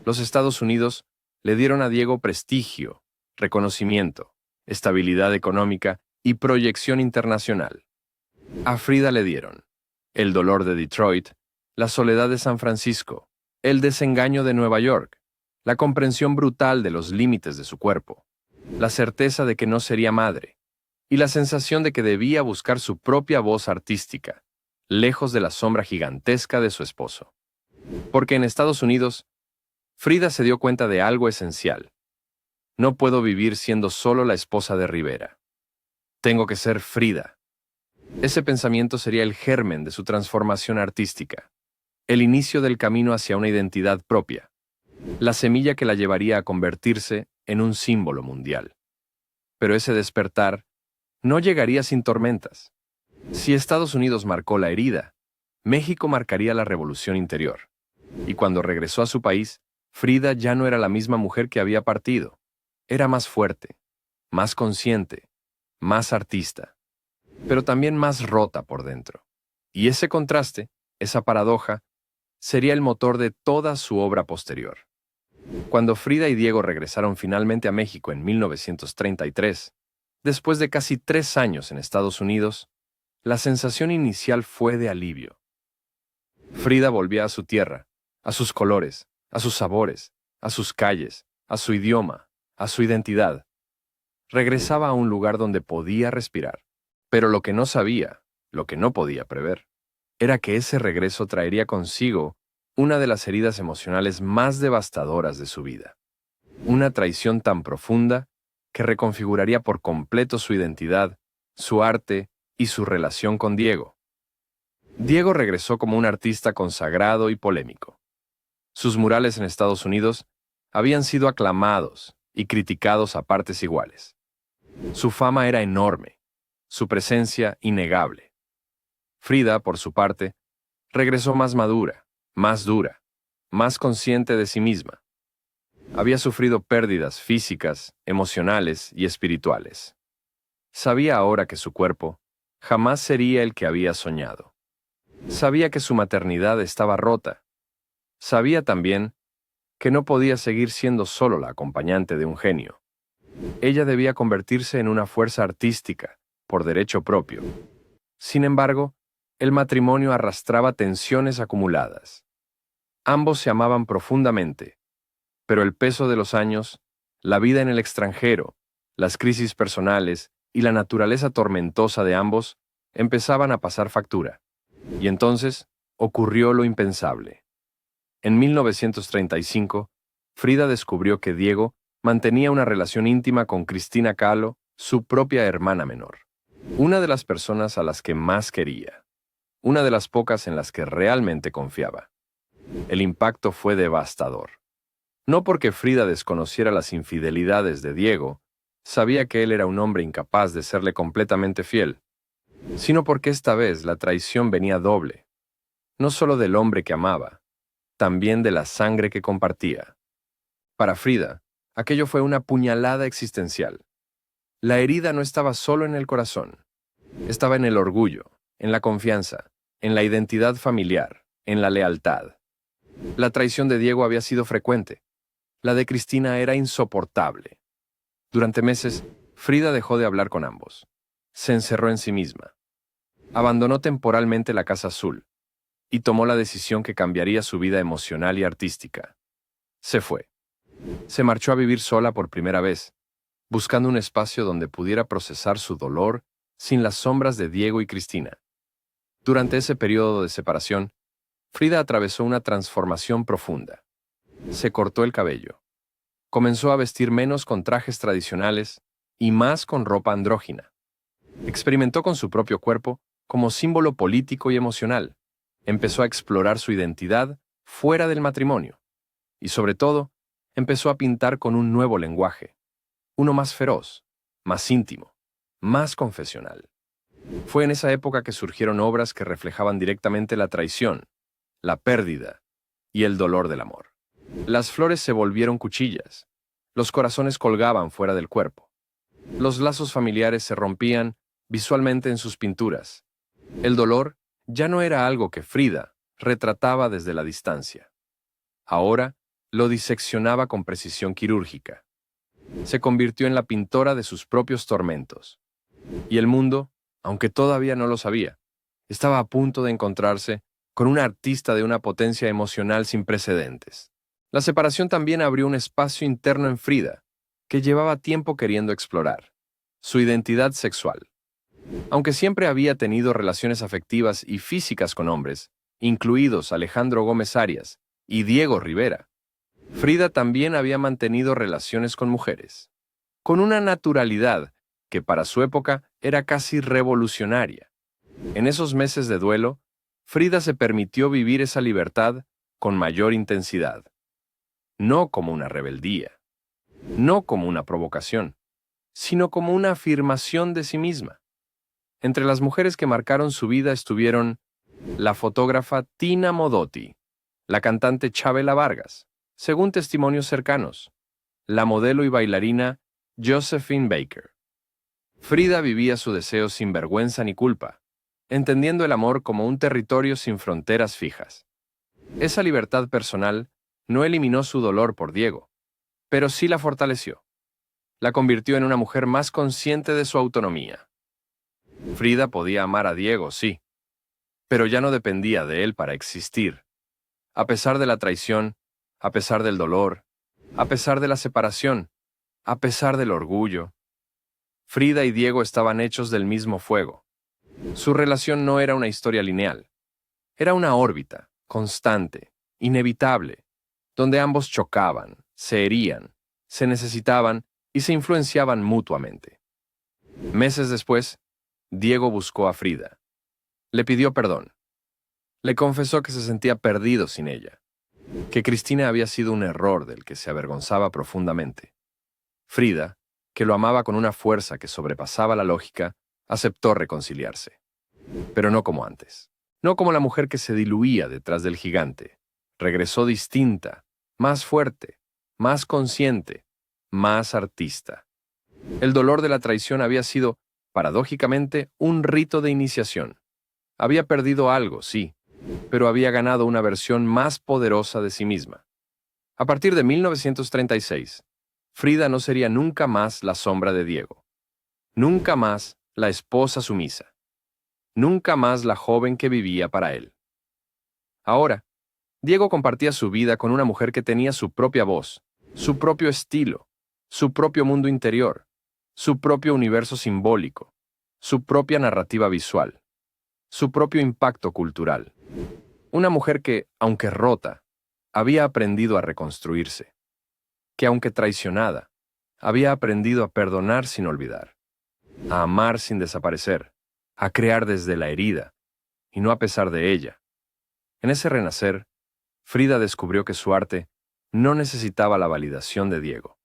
Los Estados Unidos le dieron a Diego prestigio, reconocimiento, estabilidad económica y proyección internacional. A Frida le dieron el dolor de Detroit, la soledad de San Francisco, el desengaño de Nueva York, la comprensión brutal de los límites de su cuerpo, la certeza de que no sería madre, y la sensación de que debía buscar su propia voz artística, lejos de la sombra gigantesca de su esposo. Porque en Estados Unidos, Frida se dio cuenta de algo esencial. No puedo vivir siendo solo la esposa de Rivera. Tengo que ser Frida. Ese pensamiento sería el germen de su transformación artística, el inicio del camino hacia una identidad propia, la semilla que la llevaría a convertirse en un símbolo mundial. Pero ese despertar no llegaría sin tormentas. Si Estados Unidos marcó la herida, México marcaría la revolución interior. Y cuando regresó a su país, Frida ya no era la misma mujer que había partido. Era más fuerte, más consciente, más artista, pero también más rota por dentro. Y ese contraste, esa paradoja, sería el motor de toda su obra posterior. Cuando Frida y Diego regresaron finalmente a México en 1933, después de casi 3 años en Estados Unidos, la sensación inicial fue de alivio. Frida volvía a su tierra, a sus colores, a sus sabores, a sus calles, a su idioma, a su identidad. Regresaba a un lugar donde podía respirar. Pero lo que no sabía, lo que no podía prever, era que ese regreso traería consigo una de las heridas emocionales más devastadoras de su vida. Una traición tan profunda que reconfiguraría por completo su identidad, su arte y su relación con Diego. Diego regresó como un artista consagrado y polémico. Sus murales en Estados Unidos habían sido aclamados y criticados a partes iguales. Su fama era enorme, su presencia innegable. Frida, por su parte, regresó más madura, más dura, más consciente de sí misma. Había sufrido pérdidas físicas, emocionales y espirituales. Sabía ahora que su cuerpo jamás sería el que había soñado. Sabía que su maternidad estaba rota. Sabía también que no podía seguir siendo solo la acompañante de un genio. Ella debía convertirse en una fuerza artística, por derecho propio. Sin embargo, el matrimonio arrastraba tensiones acumuladas. Ambos se amaban profundamente, pero el peso de los años, la vida en el extranjero, las crisis personales y la naturaleza tormentosa de ambos empezaban a pasar factura. Y entonces ocurrió lo impensable. En 1935, Frida descubrió que Diego mantenía una relación íntima con Cristina Kahlo, su propia hermana menor. Una de las personas a las que más quería. Una de las pocas en las que realmente confiaba. El impacto fue devastador. No porque Frida desconociera las infidelidades de Diego, sabía que él era un hombre incapaz de serle completamente fiel, sino porque esta vez la traición venía doble, no solo del hombre que amaba, también de la sangre que compartía. Para Frida, aquello fue una puñalada existencial. La herida no estaba solo en el corazón, estaba en el orgullo, en la confianza, en la identidad familiar, en la lealtad. La traición de Diego había sido frecuente. La de Cristina era insoportable. Durante meses, Frida dejó de hablar con ambos. Se encerró en sí misma. Abandonó temporalmente la Casa Azul y tomó la decisión que cambiaría su vida emocional y artística. Se fue. Se marchó a vivir sola por primera vez, buscando un espacio donde pudiera procesar su dolor sin las sombras de Diego y Cristina. Durante ese periodo de separación, Frida atravesó una transformación profunda. Se cortó el cabello. Comenzó a vestir menos con trajes tradicionales y más con ropa andrógina. Experimentó con su propio cuerpo como símbolo político y emocional. Empezó a explorar su identidad fuera del matrimonio. Y sobre todo, empezó a pintar con un nuevo lenguaje. Uno más feroz, más íntimo, más confesional. Fue en esa época que surgieron obras que reflejaban directamente la traición, la pérdida y el dolor del amor. Las flores se volvieron cuchillas. Los corazones colgaban fuera del cuerpo. Los lazos familiares se rompían visualmente en sus pinturas. El dolor ya no era algo que Frida retrataba desde la distancia. Ahora lo diseccionaba con precisión quirúrgica. Se convirtió en la pintora de sus propios tormentos. Y el mundo, aunque todavía no lo sabía, estaba a punto de encontrarse con una artista de una potencia emocional sin precedentes. La separación también abrió un espacio interno en Frida, que llevaba tiempo queriendo explorar: su identidad sexual. Aunque siempre había tenido relaciones afectivas y físicas con hombres, incluidos Alejandro Gómez Arias y Diego Rivera, Frida también había mantenido relaciones con mujeres, con una naturalidad que para su época era casi revolucionaria. En esos meses de duelo, Frida se permitió vivir esa libertad con mayor intensidad. No como una rebeldía, no como una provocación, sino como una afirmación de sí misma. Entre las mujeres que marcaron su vida estuvieron la fotógrafa Tina Modotti, la cantante Chabela Vargas, según testimonios cercanos, la modelo y bailarina Josephine Baker. Frida vivía su deseo sin vergüenza ni culpa, entendiendo el amor como un territorio sin fronteras fijas. Esa libertad personal no eliminó su dolor por Diego, pero sí la fortaleció. La convirtió en una mujer más consciente de su autonomía. Frida podía amar a Diego, sí, pero ya no dependía de él para existir. A pesar de la traición, a pesar del dolor, a pesar de la separación, a pesar del orgullo, Frida y Diego estaban hechos del mismo fuego. Su relación no era una historia lineal. Era una órbita, constante, inevitable, donde ambos chocaban, se herían, se necesitaban y se influenciaban mutuamente. Meses después, Diego buscó a Frida. Le pidió perdón. Le confesó que se sentía perdido sin ella, que Cristina había sido un error del que se avergonzaba profundamente. Frida, que lo amaba con una fuerza que sobrepasaba la lógica, aceptó reconciliarse. Pero no como antes. No como la mujer que se diluía detrás del gigante. Regresó distinta, más fuerte, más consciente, más artista. El dolor de la traición había sido, paradójicamente, un rito de iniciación. Había perdido algo, sí, pero había ganado una versión más poderosa de sí misma. A partir de 1936, Frida no sería nunca más la sombra de Diego. Nunca más la esposa sumisa. Nunca más la joven que vivía para él. Ahora, Diego compartía su vida con una mujer que tenía su propia voz, su propio estilo, su propio mundo interior, su propio universo simbólico, su propia narrativa visual, su propio impacto cultural. Una mujer que, aunque rota, había aprendido a reconstruirse, que aunque traicionada, había aprendido a perdonar sin olvidar, a amar sin desaparecer, a crear desde la herida, y no a pesar de ella. En ese renacer, Frida descubrió que su arte no necesitaba la validación de Diego,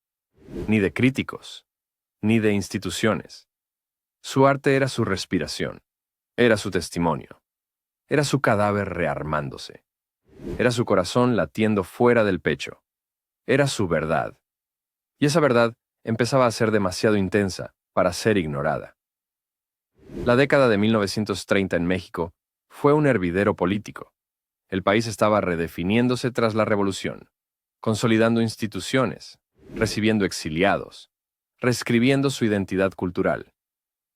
ni de críticos, ni de instituciones. Su arte era su respiración, era su testimonio, era su cadáver rearmándose, era su corazón latiendo fuera del pecho, era su verdad. Y esa verdad empezaba a ser demasiado intensa para ser ignorada. La década de 1930 en México fue un hervidero político. El país estaba redefiniéndose tras la revolución, consolidando instituciones, recibiendo exiliados, reescribiendo su identidad cultural.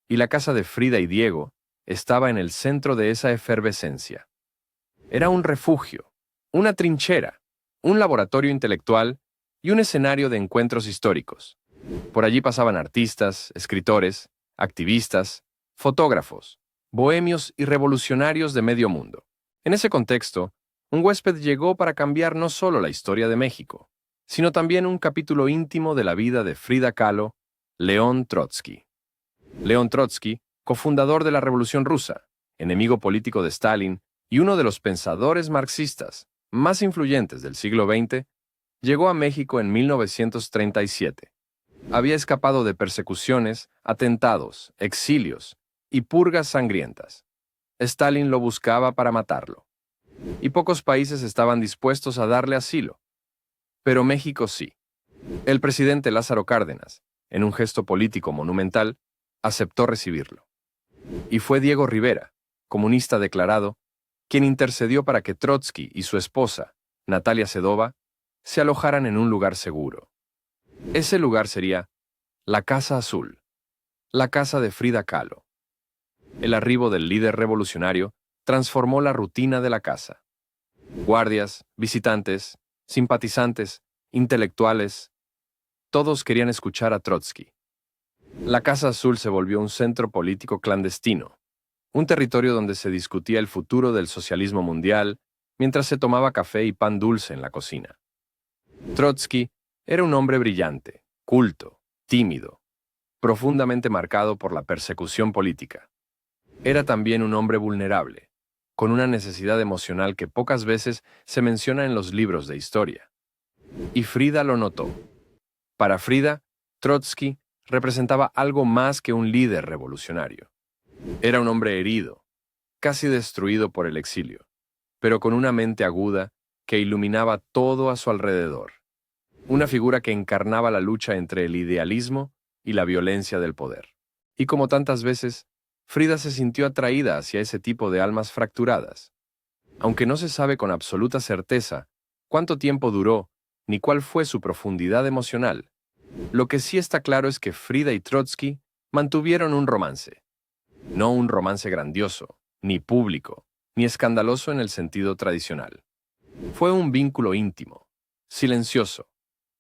Y la casa de Frida y Diego estaba en el centro de esa efervescencia. Era un refugio, una trinchera, un laboratorio intelectual y un escenario de encuentros históricos. Por allí pasaban artistas, escritores, activistas, fotógrafos, bohemios y revolucionarios de medio mundo. En ese contexto, un huésped llegó para cambiar no solo la historia de México, sino también un capítulo íntimo de la vida de Frida Kahlo, León Trotsky. León Trotsky, cofundador de la Revolución Rusa, enemigo político de Stalin y uno de los pensadores marxistas más influyentes del siglo XX, llegó a México en 1937. Había escapado de persecuciones, atentados, exilios y purgas sangrientas. Stalin lo buscaba para matarlo. Y pocos países estaban dispuestos a darle asilo. Pero México sí. El presidente Lázaro Cárdenas, en un gesto político monumental, aceptó recibirlo. Y fue Diego Rivera, comunista declarado, quien intercedió para que Trotsky y su esposa, Natalia Sedova, se alojaran en un lugar seguro. Ese lugar sería la Casa Azul, la casa de Frida Kahlo. El arribo del líder revolucionario transformó la rutina de la casa. Guardias, visitantes, simpatizantes, intelectuales, todos querían escuchar a Trotsky. La Casa Azul se volvió un centro político clandestino, un territorio donde se discutía el futuro del socialismo mundial mientras se tomaba café y pan dulce en la cocina. Trotsky era un hombre brillante, culto, tímido, profundamente marcado por la persecución política. Era también un hombre vulnerable, con una necesidad emocional que pocas veces se menciona en los libros de historia. Y Frida lo notó. Para Frida, Trotsky representaba algo más que un líder revolucionario. Era un hombre herido, casi destruido por el exilio, pero con una mente aguda que iluminaba todo a su alrededor. Una figura que encarnaba la lucha entre el idealismo y la violencia del poder. Y como tantas veces, Frida se sintió atraída hacia ese tipo de almas fracturadas. Aunque no se sabe con absoluta certeza cuánto tiempo duró ni cuál fue su profundidad emocional, lo que sí está claro es que Frida y Trotsky mantuvieron un romance. No un romance grandioso, ni público, ni escandaloso en el sentido tradicional. Fue un vínculo íntimo, silencioso,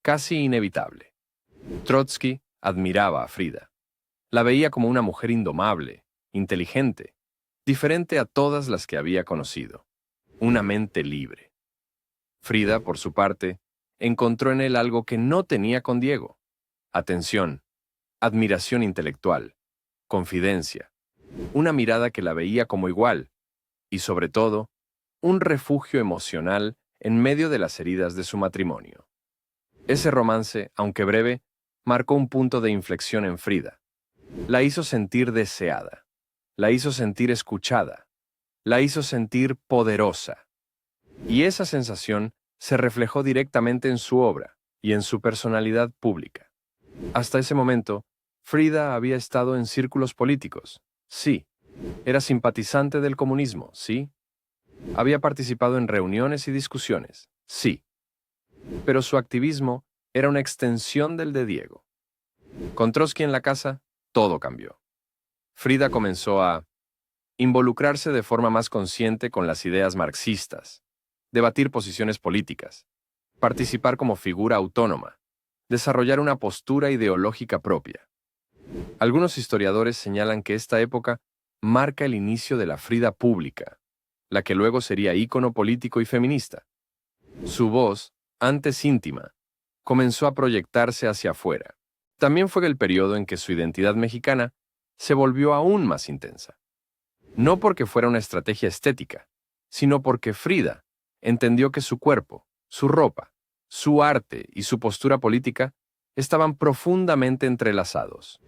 casi inevitable. Trotsky admiraba a Frida. La veía como una mujer indomable, inteligente, diferente a todas las que había conocido. Una mente libre. Frida, por su parte, encontró en él algo que no tenía con Diego. atención, admiración intelectual, confidencia, una mirada que la veía como igual y, sobre todo, un refugio emocional en medio de las heridas de su matrimonio. Ese romance, aunque breve, marcó un punto de inflexión en Frida. La hizo sentir deseada, la hizo sentir escuchada, la hizo sentir poderosa. Y esa sensación se reflejó directamente en su obra y en su personalidad pública. Hasta ese momento, Frida había estado en círculos políticos, sí. Era simpatizante del comunismo, sí. Había participado en reuniones y discusiones, sí. Pero su activismo era una extensión del de Diego. Con Trotsky en la casa, todo cambió. Frida comenzó a involucrarse de forma más consciente con las ideas marxistas, debatir posiciones políticas, participar como figura autónoma, desarrollar una postura ideológica propia. Algunos historiadores señalan que esta época marca el inicio de la Frida pública, la que luego sería ícono político y feminista. Su voz, antes íntima, comenzó a proyectarse hacia afuera. También fue el periodo en que su identidad mexicana se volvió aún más intensa. No porque fuera una estrategia estética, sino porque Frida entendió que su cuerpo, su ropa, su arte y su postura política estaban profundamente entrelazados.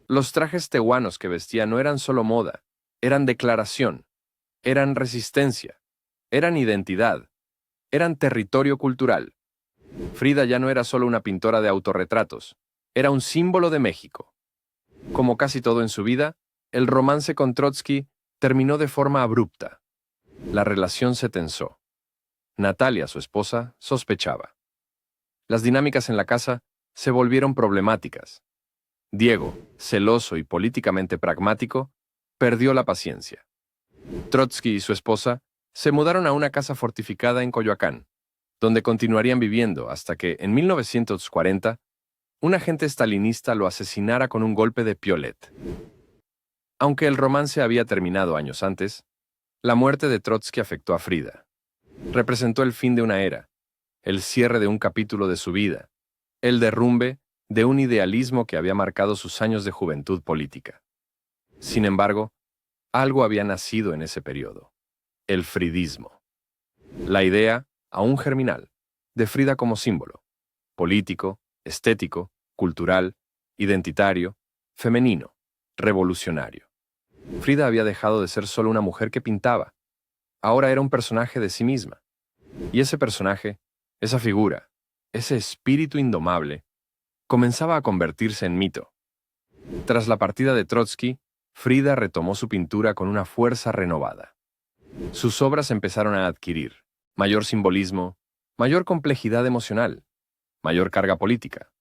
Los trajes tehuanos que vestía no eran solo moda, eran declaración, eran resistencia, eran identidad, eran territorio cultural. Frida ya no era solo una pintora de autorretratos, era un símbolo de México. Como casi todo en su vida, el romance con Trotsky terminó de forma abrupta. La relación se tensó. Natalia, su esposa, sospechaba. Las dinámicas en la casa se volvieron problemáticas. Diego, celoso y políticamente pragmático, perdió la paciencia. Trotsky y su esposa se mudaron a una casa fortificada en Coyoacán, donde continuarían viviendo hasta que, en 1940, un agente estalinista lo asesinara con un golpe de piolet. Aunque el romance había terminado años antes, la muerte de Trotsky afectó a Frida. Representó el fin de una era, el cierre de un capítulo de su vida, el derrumbe de un idealismo que había marcado sus años de juventud política. Sin embargo, algo había nacido en ese periodo: el fridismo. La idea, aún germinal, de Frida como símbolo, político, estético, cultural, identitario, femenino, revolucionario. Frida había dejado de ser solo una mujer que pintaba. Ahora era un personaje de sí misma. Y ese personaje, esa figura, ese espíritu indomable, comenzaba a convertirse en mito. Tras la partida de Trotsky, Frida retomó su pintura con una fuerza renovada. Sus obras empezaron a adquirir mayor simbolismo, mayor complejidad emocional, mayor carga política,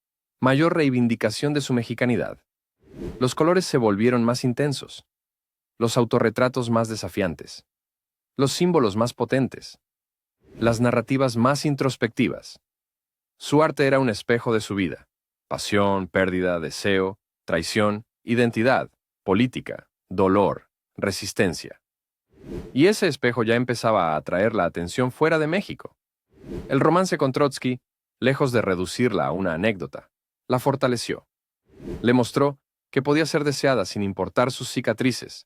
mayor reivindicación de su mexicanidad. Los colores se volvieron más intensos, los autorretratos más desafiantes, los símbolos más potentes, las narrativas más introspectivas. Su arte era un espejo de su vida: pasión, pérdida, deseo, traición, identidad, política, dolor, resistencia. Y ese espejo ya empezaba a atraer la atención fuera de México. El romance con Trotsky, lejos de reducirla a una anécdota, la fortaleció. Le mostró que podía ser deseada sin importar sus cicatrices.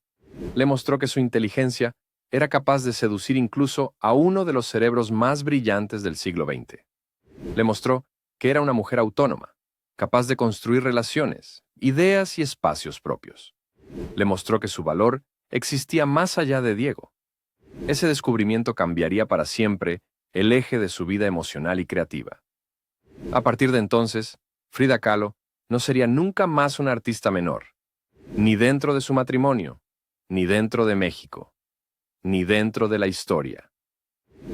Le mostró que su inteligencia era capaz de seducir incluso a uno de los cerebros más brillantes del siglo XX. Le mostró que era una mujer autónoma, capaz de construir relaciones, ideas y espacios propios. Le mostró que su valor existía más allá de Diego. Ese descubrimiento cambiaría para siempre el eje de su vida emocional y creativa. A partir de entonces, Frida Kahlo no sería nunca más una artista menor, ni dentro de su matrimonio, ni dentro de México, ni dentro de la historia.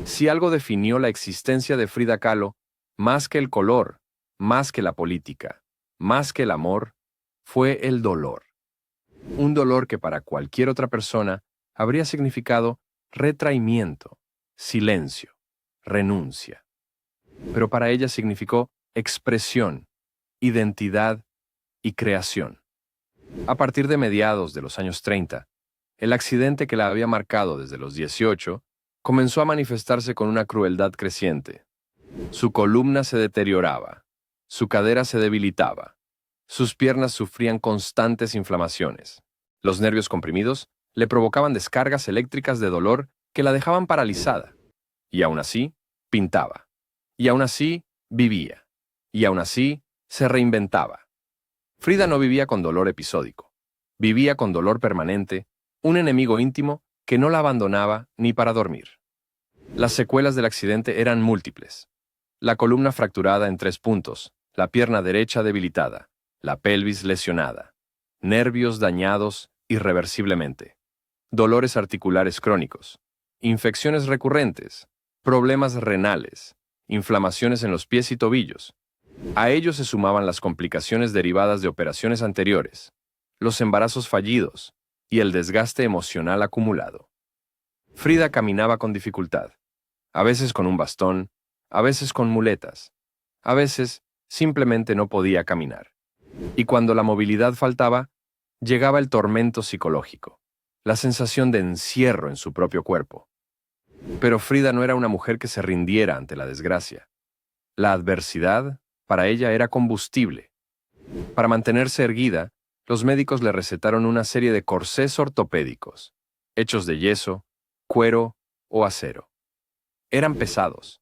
Si algo definió la existencia de Frida Kahlo, más que el color, más que la política, más que el amor, fue el dolor. Un dolor que para cualquier otra persona habría significado retraimiento, silencio, renuncia. Pero para ella significó expresión, identidad y creación. A partir de mediados de los años 30, el accidente que la había marcado desde los 18 comenzó a manifestarse con una crueldad creciente. Su columna se deterioraba, Su cadera se debilitaba. Sus piernas sufrían constantes inflamaciones. Los nervios comprimidos le provocaban descargas eléctricas de dolor que la dejaban paralizada. Y aún así, pintaba. Y aún así, vivía. Y aún así, se reinventaba. Frida no vivía con dolor episódico. Vivía con dolor permanente, un enemigo íntimo que no la abandonaba ni para dormir. Las secuelas del accidente eran múltiples. La columna fracturada en 3 puntos, la pierna derecha debilitada, la pelvis lesionada, nervios dañados irreversiblemente, dolores articulares crónicos, infecciones recurrentes, problemas renales, inflamaciones en los pies y tobillos. A ello se sumaban las complicaciones derivadas de operaciones anteriores, los embarazos fallidos y el desgaste emocional acumulado. Frida caminaba con dificultad, a veces con un bastón, a veces con muletas, a veces simplemente no podía caminar. Y cuando la movilidad faltaba, llegaba el tormento psicológico, la sensación de encierro en su propio cuerpo. Pero Frida no era una mujer que se rindiera ante la desgracia. La adversidad, para ella, era combustible. Para mantenerse erguida, los médicos le recetaron una serie de corsés ortopédicos, hechos de yeso, cuero o acero. Eran pesados,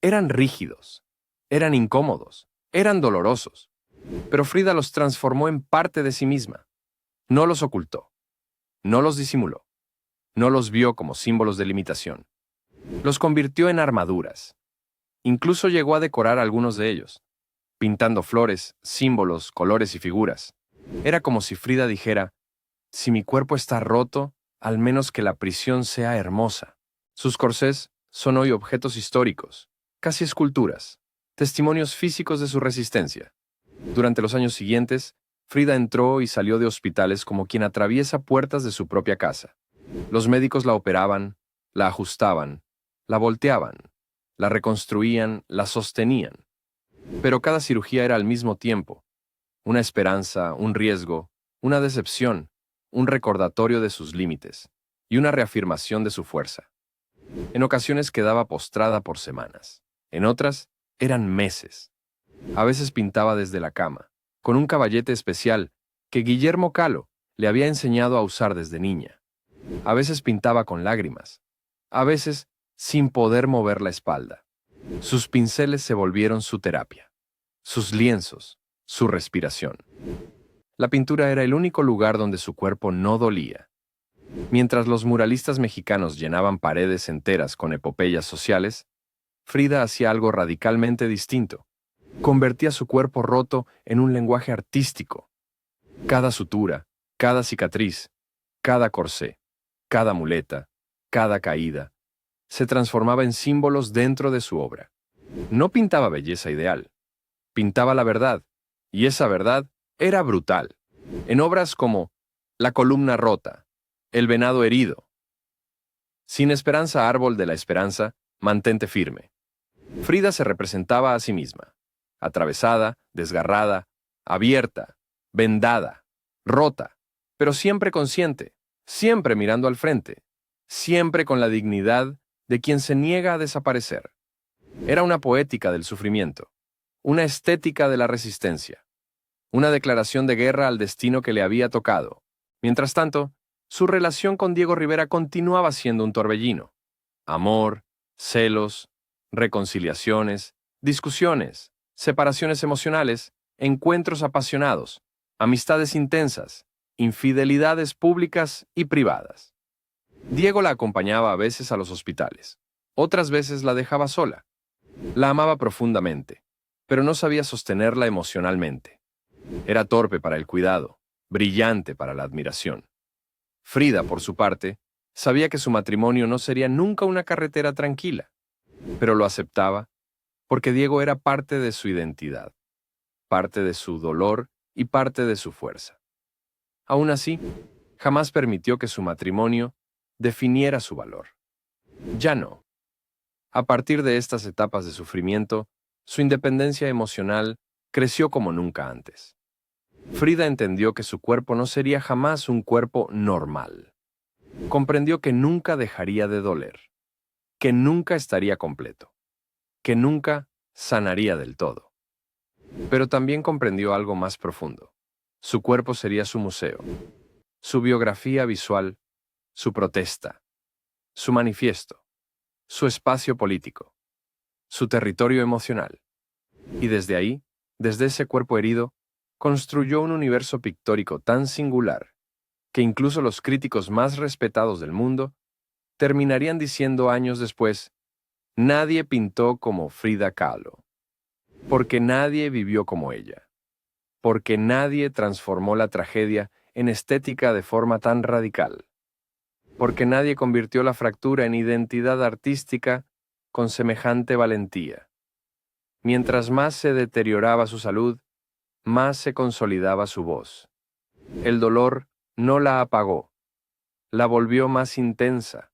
eran rígidos, eran incómodos, eran dolorosos. Pero Frida los transformó en parte de sí misma. No los ocultó, no los disimuló, no los vio como símbolos de limitación. Los convirtió en armaduras. Incluso llegó a decorar algunos de ellos, pintando flores, símbolos, colores y figuras. Era como si Frida dijera, si mi cuerpo está roto, al menos que la prisión sea hermosa. Sus corsés son hoy objetos históricos, casi esculturas, testimonios físicos de su resistencia. Durante los años siguientes, Frida entró y salió de hospitales como quien atraviesa puertas de su propia casa. Los médicos la operaban, la ajustaban, la volteaban, la reconstruían, la sostenían. Pero cada cirugía era al mismo tiempo una esperanza, un riesgo, una decepción, un recordatorio de sus límites y una reafirmación de su fuerza. En ocasiones quedaba postrada por semanas, en otras eran meses. A veces pintaba desde la cama, con un caballete especial que Guillermo Kahlo le había enseñado a usar desde niña. A veces pintaba con lágrimas, a veces sin poder mover la espalda. Sus pinceles se volvieron su terapia, sus lienzos, su respiración. La pintura era el único lugar donde su cuerpo no dolía. Mientras los muralistas mexicanos llenaban paredes enteras con epopeyas sociales, Frida hacía algo radicalmente distinto. Convertía su cuerpo roto en un lenguaje artístico. Cada sutura, cada cicatriz, cada corsé, cada muleta, cada caída, se transformaba en símbolos dentro de su obra. No pintaba belleza ideal, pintaba la verdad, y esa verdad era brutal. En obras como La columna rota, El venado herido, Sin esperanza, árbol de la esperanza, mantente firme. Frida se representaba a sí misma, atravesada, desgarrada, abierta, vendada, rota, pero siempre consciente, siempre mirando al frente, siempre con la dignidad de quien se niega a desaparecer. Era una poética del sufrimiento, una estética de la resistencia, una declaración de guerra al destino que le había tocado. Mientras tanto, su relación con Diego Rivera continuaba siendo un torbellino. Amor, celos, reconciliaciones, discusiones, separaciones emocionales, encuentros apasionados, amistades intensas, infidelidades públicas y privadas. Diego la acompañaba a veces a los hospitales, otras veces la dejaba sola. La amaba profundamente, pero no sabía sostenerla emocionalmente. Era torpe para el cuidado, brillante para la admiración. Frida, por su parte, sabía que su matrimonio no sería nunca una carretera tranquila, pero lo aceptaba porque Diego era parte de su identidad, parte de su dolor y parte de su fuerza. Aún así, jamás permitió que su matrimonio definiera su valor. Ya no. A partir de estas etapas de sufrimiento, su independencia emocional creció como nunca antes. Frida entendió que su cuerpo no sería jamás un cuerpo normal. Comprendió que nunca dejaría de doler, que nunca estaría completo, que nunca sanaría del todo. Pero también comprendió algo más profundo. Su cuerpo sería su museo, su biografía visual, su protesta, su manifiesto, su espacio político, su territorio emocional. Y desde ahí, desde ese cuerpo herido, construyó un universo pictórico tan singular que incluso los críticos más respetados del mundo terminarían diciendo años después: nadie pintó como Frida Kahlo, porque nadie vivió como ella, porque nadie transformó la tragedia en estética de forma tan radical, porque nadie convirtió la fractura en identidad artística con semejante valentía. Mientras más se deterioraba su salud, más se consolidaba su voz. El dolor no la apagó, la volvió más intensa,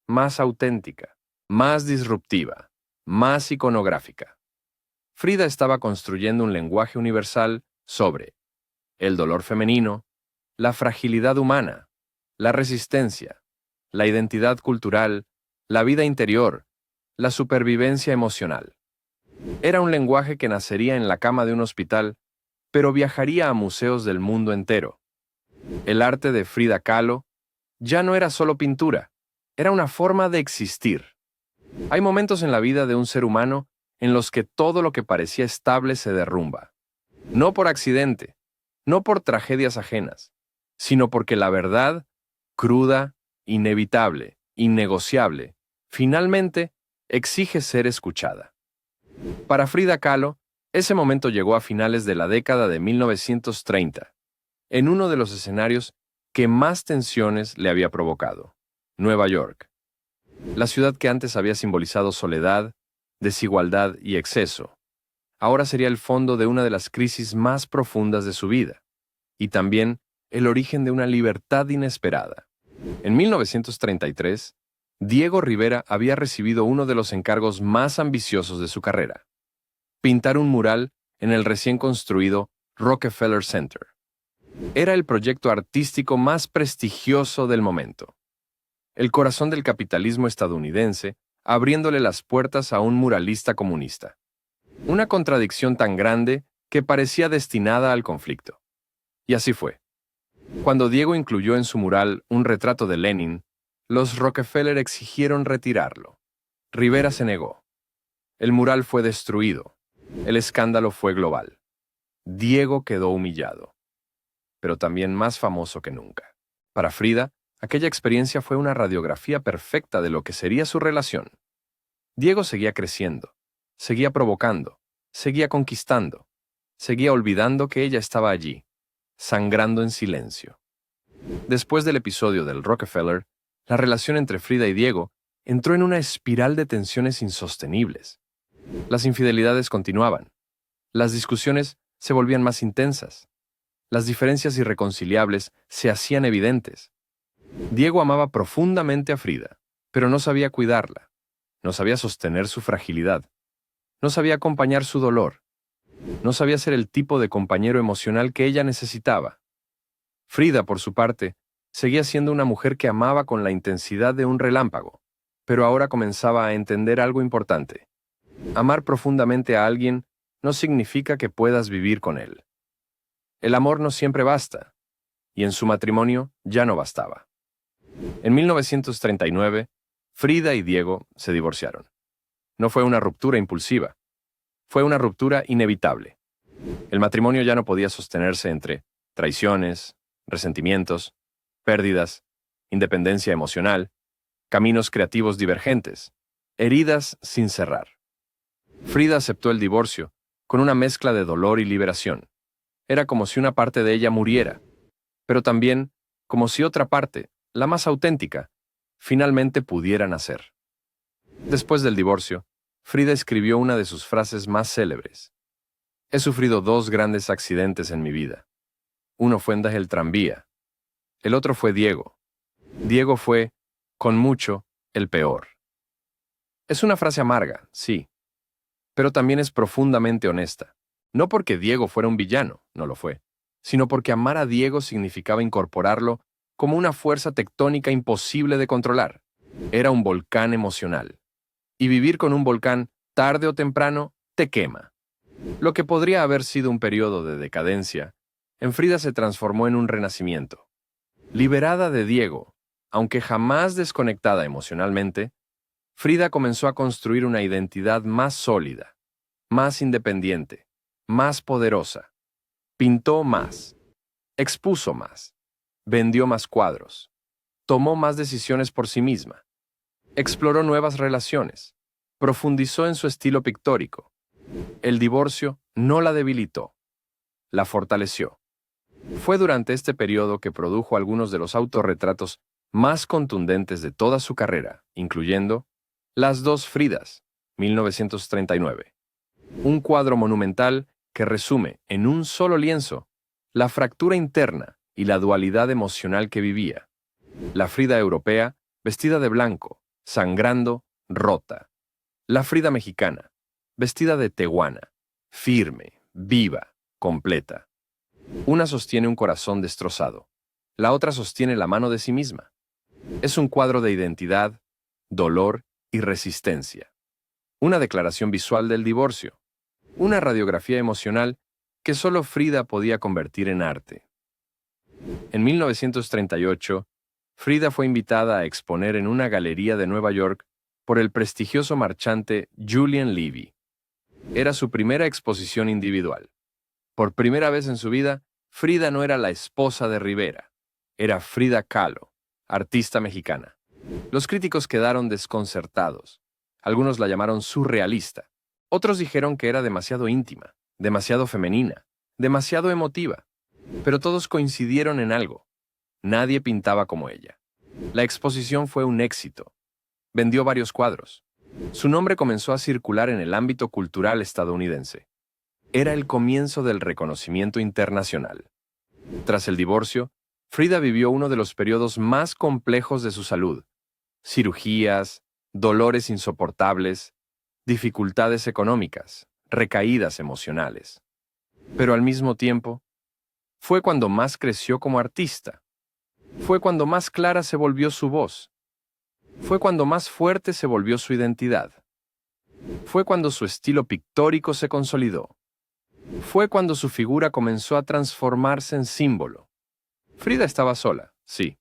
más auténtica, más disruptiva, más iconográfica. Frida estaba construyendo un lenguaje universal sobre el dolor femenino, la fragilidad humana, la resistencia, la identidad cultural, la vida interior, la supervivencia emocional. Era un lenguaje que nacería en la cama de un hospital, pero viajaría a museos del mundo entero. El arte de Frida Kahlo ya no era solo pintura, era una forma de existir. Hay momentos en la vida de un ser humano en los que todo lo que parecía estable se derrumba. No por accidente, no por tragedias ajenas, sino porque la verdad, cruda, inevitable, innegociable, finalmente exige ser escuchada. Para Frida Kahlo, ese momento llegó a finales de la década de 1930, en uno de los escenarios que más tensiones le había provocado: Nueva York. La ciudad que antes había simbolizado soledad, desigualdad y exceso, ahora sería el fondo de una de las crisis más profundas de su vida, y también el origen de una libertad inesperada. En 1933, Diego Rivera había recibido uno de los encargos más ambiciosos de su carrera: pintar un mural en el recién construido Rockefeller Center. Era el proyecto artístico más prestigioso del momento. El corazón del capitalismo estadounidense, abriéndole las puertas a un muralista comunista. Una contradicción tan grande que parecía destinada al conflicto. Y así fue. Cuando Diego incluyó en su mural un retrato de Lenin, los Rockefeller exigieron retirarlo. Rivera se negó. El mural fue destruido. El escándalo fue global. Diego quedó humillado, pero también más famoso que nunca. Para Frida, aquella experiencia fue una radiografía perfecta de lo que sería su relación. Diego seguía creciendo, seguía provocando, seguía conquistando, seguía olvidando que ella estaba allí, sangrando en silencio. Después del episodio del Rockefeller, la relación entre Frida y Diego entró en una espiral de tensiones insostenibles. Las infidelidades continuaban, las discusiones se volvían más intensas, las diferencias irreconciliables se hacían evidentes. Diego amaba profundamente a Frida, pero no sabía cuidarla, no sabía sostener su fragilidad, no sabía acompañar su dolor, no sabía ser el tipo de compañero emocional que ella necesitaba. Frida, por su parte, seguía siendo una mujer que amaba con la intensidad de un relámpago, pero ahora comenzaba a entender algo importante. Amar profundamente a alguien no significa que puedas vivir con él. El amor no siempre basta, y en su matrimonio ya no bastaba. En 1939, Frida y Diego se divorciaron. No fue una ruptura impulsiva, fue una ruptura inevitable. El matrimonio ya no podía sostenerse entre traiciones, resentimientos, pérdidas, independencia emocional, caminos creativos divergentes, heridas sin cerrar. Frida aceptó el divorcio con una mezcla de dolor y liberación. Era como si una parte de ella muriera, pero también como si otra parte, la más auténtica, finalmente pudiera nacer. Después del divorcio, Frida escribió una de sus frases más célebres: he sufrido dos grandes accidentes en mi vida. Uno fue en el tranvía. El otro fue Diego. Diego fue, con mucho, el peor. Es una frase amarga, sí, pero también es profundamente honesta. No porque Diego fuera un villano, no lo fue, sino porque amar a Diego significaba incorporarlo como una fuerza tectónica imposible de controlar. Era un volcán emocional. Y vivir con un volcán, tarde o temprano, te quema. Lo que podría haber sido un periodo de decadencia, en Frida se transformó en un renacimiento. Liberada de Diego, aunque jamás desconectada emocionalmente, Frida comenzó a construir una identidad más sólida, más independiente, más poderosa. Pintó más, expuso más, vendió más cuadros, tomó más decisiones por sí misma, exploró nuevas relaciones, profundizó en su estilo pictórico. El divorcio no la debilitó, la fortaleció. Fue durante este periodo que produjo algunos de los autorretratos más contundentes de toda su carrera, incluyendo Las dos Fridas, 1939. Un cuadro monumental que resume en un solo lienzo la fractura interna y la dualidad emocional que vivía. La Frida europea, vestida de blanco, sangrando, rota. La Frida mexicana, vestida de tehuana, firme, viva, completa. Una sostiene un corazón destrozado, la otra sostiene la mano de sí misma. Es un cuadro de identidad, dolor y resistencia. Una declaración visual del divorcio, una radiografía emocional que solo Frida podía convertir en arte. En 1938, Frida fue invitada a exponer en una galería de Nueva York por el prestigioso marchante Julian Levy. Era su primera exposición individual. Por primera vez en su vida, Frida no era la esposa de Rivera, era Frida Kahlo, artista mexicana. Los críticos quedaron desconcertados. Algunos la llamaron surrealista. Otros dijeron que era demasiado íntima, demasiado femenina, demasiado emotiva. Pero todos coincidieron en algo. Nadie pintaba como ella. La exposición fue un éxito. Vendió varios cuadros. Su nombre comenzó a circular en el ámbito cultural estadounidense. Era el comienzo del reconocimiento internacional. Tras el divorcio, Frida vivió uno de los periodos más complejos de su salud. Cirugías, dolores insoportables, dificultades económicas, recaídas emocionales. Pero al mismo tiempo, fue cuando más creció como artista. Fue cuando más clara se volvió su voz. Fue cuando más fuerte se volvió su identidad. Fue cuando su estilo pictórico se consolidó. Fue cuando su figura comenzó a transformarse en símbolo. Frida estaba sola, sí,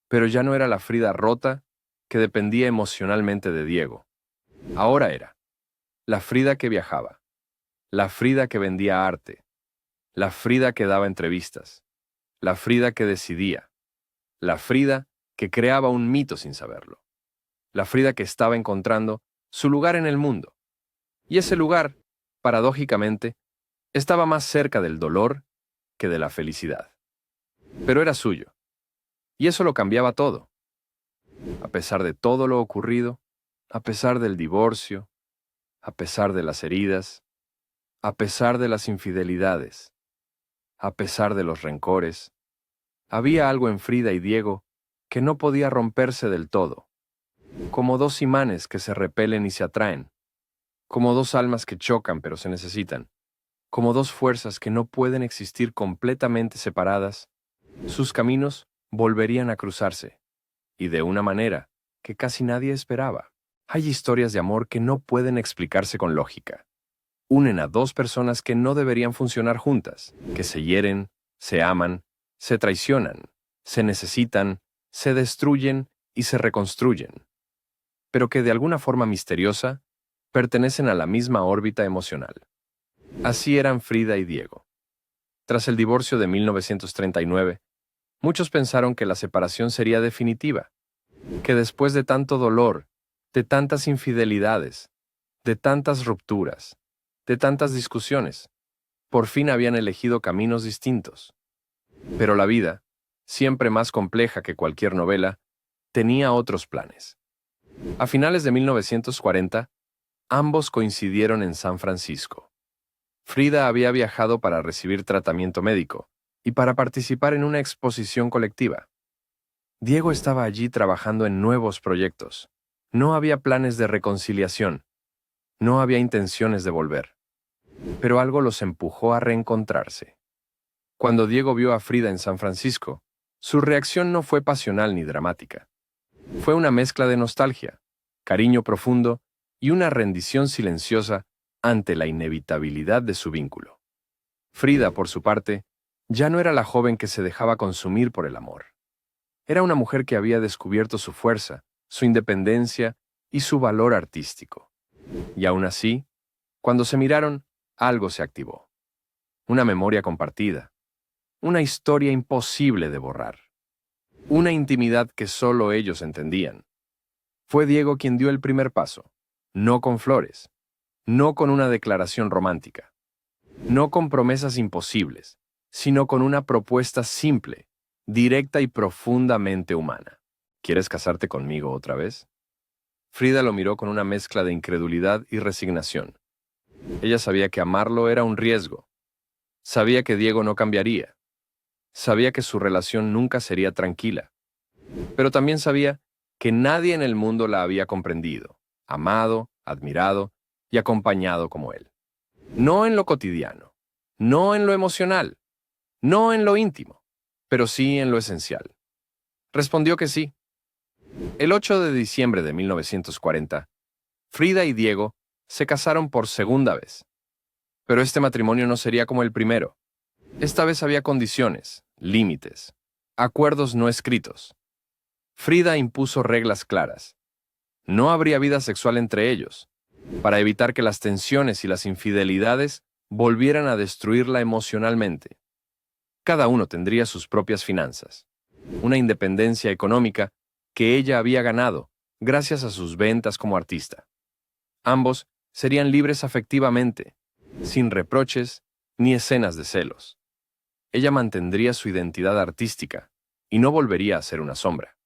pero ya no era la Frida rota que dependía emocionalmente de Diego. Ahora era la Frida que viajaba, la Frida que vendía arte, la Frida que daba entrevistas, la Frida que decidía, la Frida que creaba un mito sin saberlo, la Frida que estaba encontrando su lugar en el mundo. Y ese lugar, paradójicamente, estaba más cerca del dolor que de la felicidad. Pero era suyo, y eso lo cambiaba todo. A pesar de todo lo ocurrido, a pesar del divorcio, a pesar de las heridas, a pesar de las infidelidades, a pesar de los rencores, había algo en Frida y Diego que no podía romperse del todo, como dos imanes que se repelen y se atraen, como dos almas que chocan pero se necesitan, como dos fuerzas que no pueden existir completamente separadas. Sus caminos volverían a cruzarse, y de una manera que casi nadie esperaba. Hay historias de amor que no pueden explicarse con lógica. Unen a dos personas que no deberían funcionar juntas, que se hieren, se aman, se traicionan, se necesitan, se destruyen y se reconstruyen, pero que de alguna forma misteriosa pertenecen a la misma órbita emocional. Así eran Frida y Diego. Tras el divorcio de 1939, muchos pensaron que la separación sería definitiva, que después de tanto dolor, de tantas infidelidades, de tantas rupturas, de tantas discusiones, por fin habían elegido caminos distintos. Pero la vida, siempre más compleja que cualquier novela, tenía otros planes. A finales de 1940, ambos coincidieron en San Francisco. Frida había viajado para recibir tratamiento médico y para participar en una exposición colectiva. Diego estaba allí trabajando en nuevos proyectos. No había planes de reconciliación. No había intenciones de volver. Pero algo los empujó a reencontrarse. Cuando Diego vio a Frida en San Francisco, su reacción no fue pasional ni dramática. Fue una mezcla de nostalgia, cariño profundo y una rendición silenciosa ante la inevitabilidad de su vínculo. Frida, por su parte, ya no era la joven que se dejaba consumir por el amor. Era una mujer que había descubierto su fuerza, su independencia y su valor artístico. Y aún así, cuando se miraron, algo se activó. Una memoria compartida, una historia imposible de borrar, una intimidad que solo ellos entendían. Fue Diego quien dio el primer paso, no con flores, no con una declaración romántica, no con promesas imposibles, sino con una propuesta simple, directa y profundamente humana. ¿Quieres casarte conmigo otra vez? Frida lo miró con una mezcla de incredulidad y resignación. Ella sabía que amarlo era un riesgo. Sabía que Diego no cambiaría. Sabía que su relación nunca sería tranquila. Pero también sabía que nadie en el mundo la había comprendido, amado, admirado y acompañado como él. No en lo cotidiano, no en lo emocional, no en lo íntimo, pero sí en lo esencial. Respondió que sí. El 8 de diciembre de 1940, Frida y Diego se casaron por segunda vez. Pero este matrimonio no sería como el primero. Esta vez había condiciones, límites, acuerdos no escritos. Frida impuso reglas claras. No habría vida sexual entre ellos, para evitar que las tensiones y las infidelidades volvieran a destruirla emocionalmente. Cada uno tendría sus propias finanzas, una independencia económica que ella había ganado gracias a sus ventas como artista. Ambos serían libres afectivamente, sin reproches ni escenas de celos. Ella mantendría su identidad artística y no volvería a ser una sombra.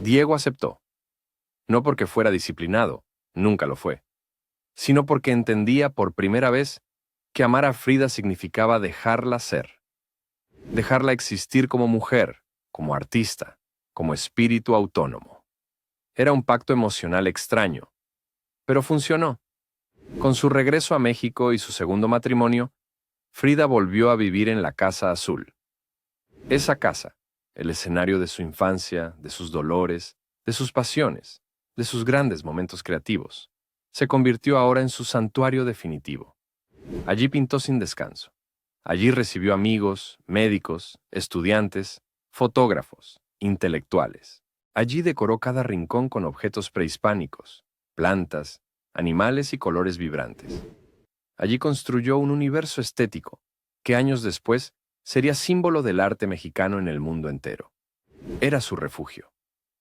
Diego aceptó, no porque fuera disciplinado, nunca lo fue, sino porque entendía por primera vez que amar a Frida significaba dejarla ser, dejarla existir como mujer, como artista, como espíritu autónomo. Era un pacto emocional extraño, pero funcionó. Con su regreso a México y su segundo matrimonio, Frida volvió a vivir en la Casa Azul. Esa casa, el escenario de su infancia, de sus dolores, de sus pasiones, de sus grandes momentos creativos, se convirtió ahora en su santuario definitivo. Allí pintó sin descanso. Allí recibió amigos, médicos, estudiantes, fotógrafos, intelectuales. Allí decoró cada rincón con objetos prehispánicos, plantas, animales y colores vibrantes. Allí construyó un universo estético que años después sería símbolo del arte mexicano en el mundo entero. Era su refugio,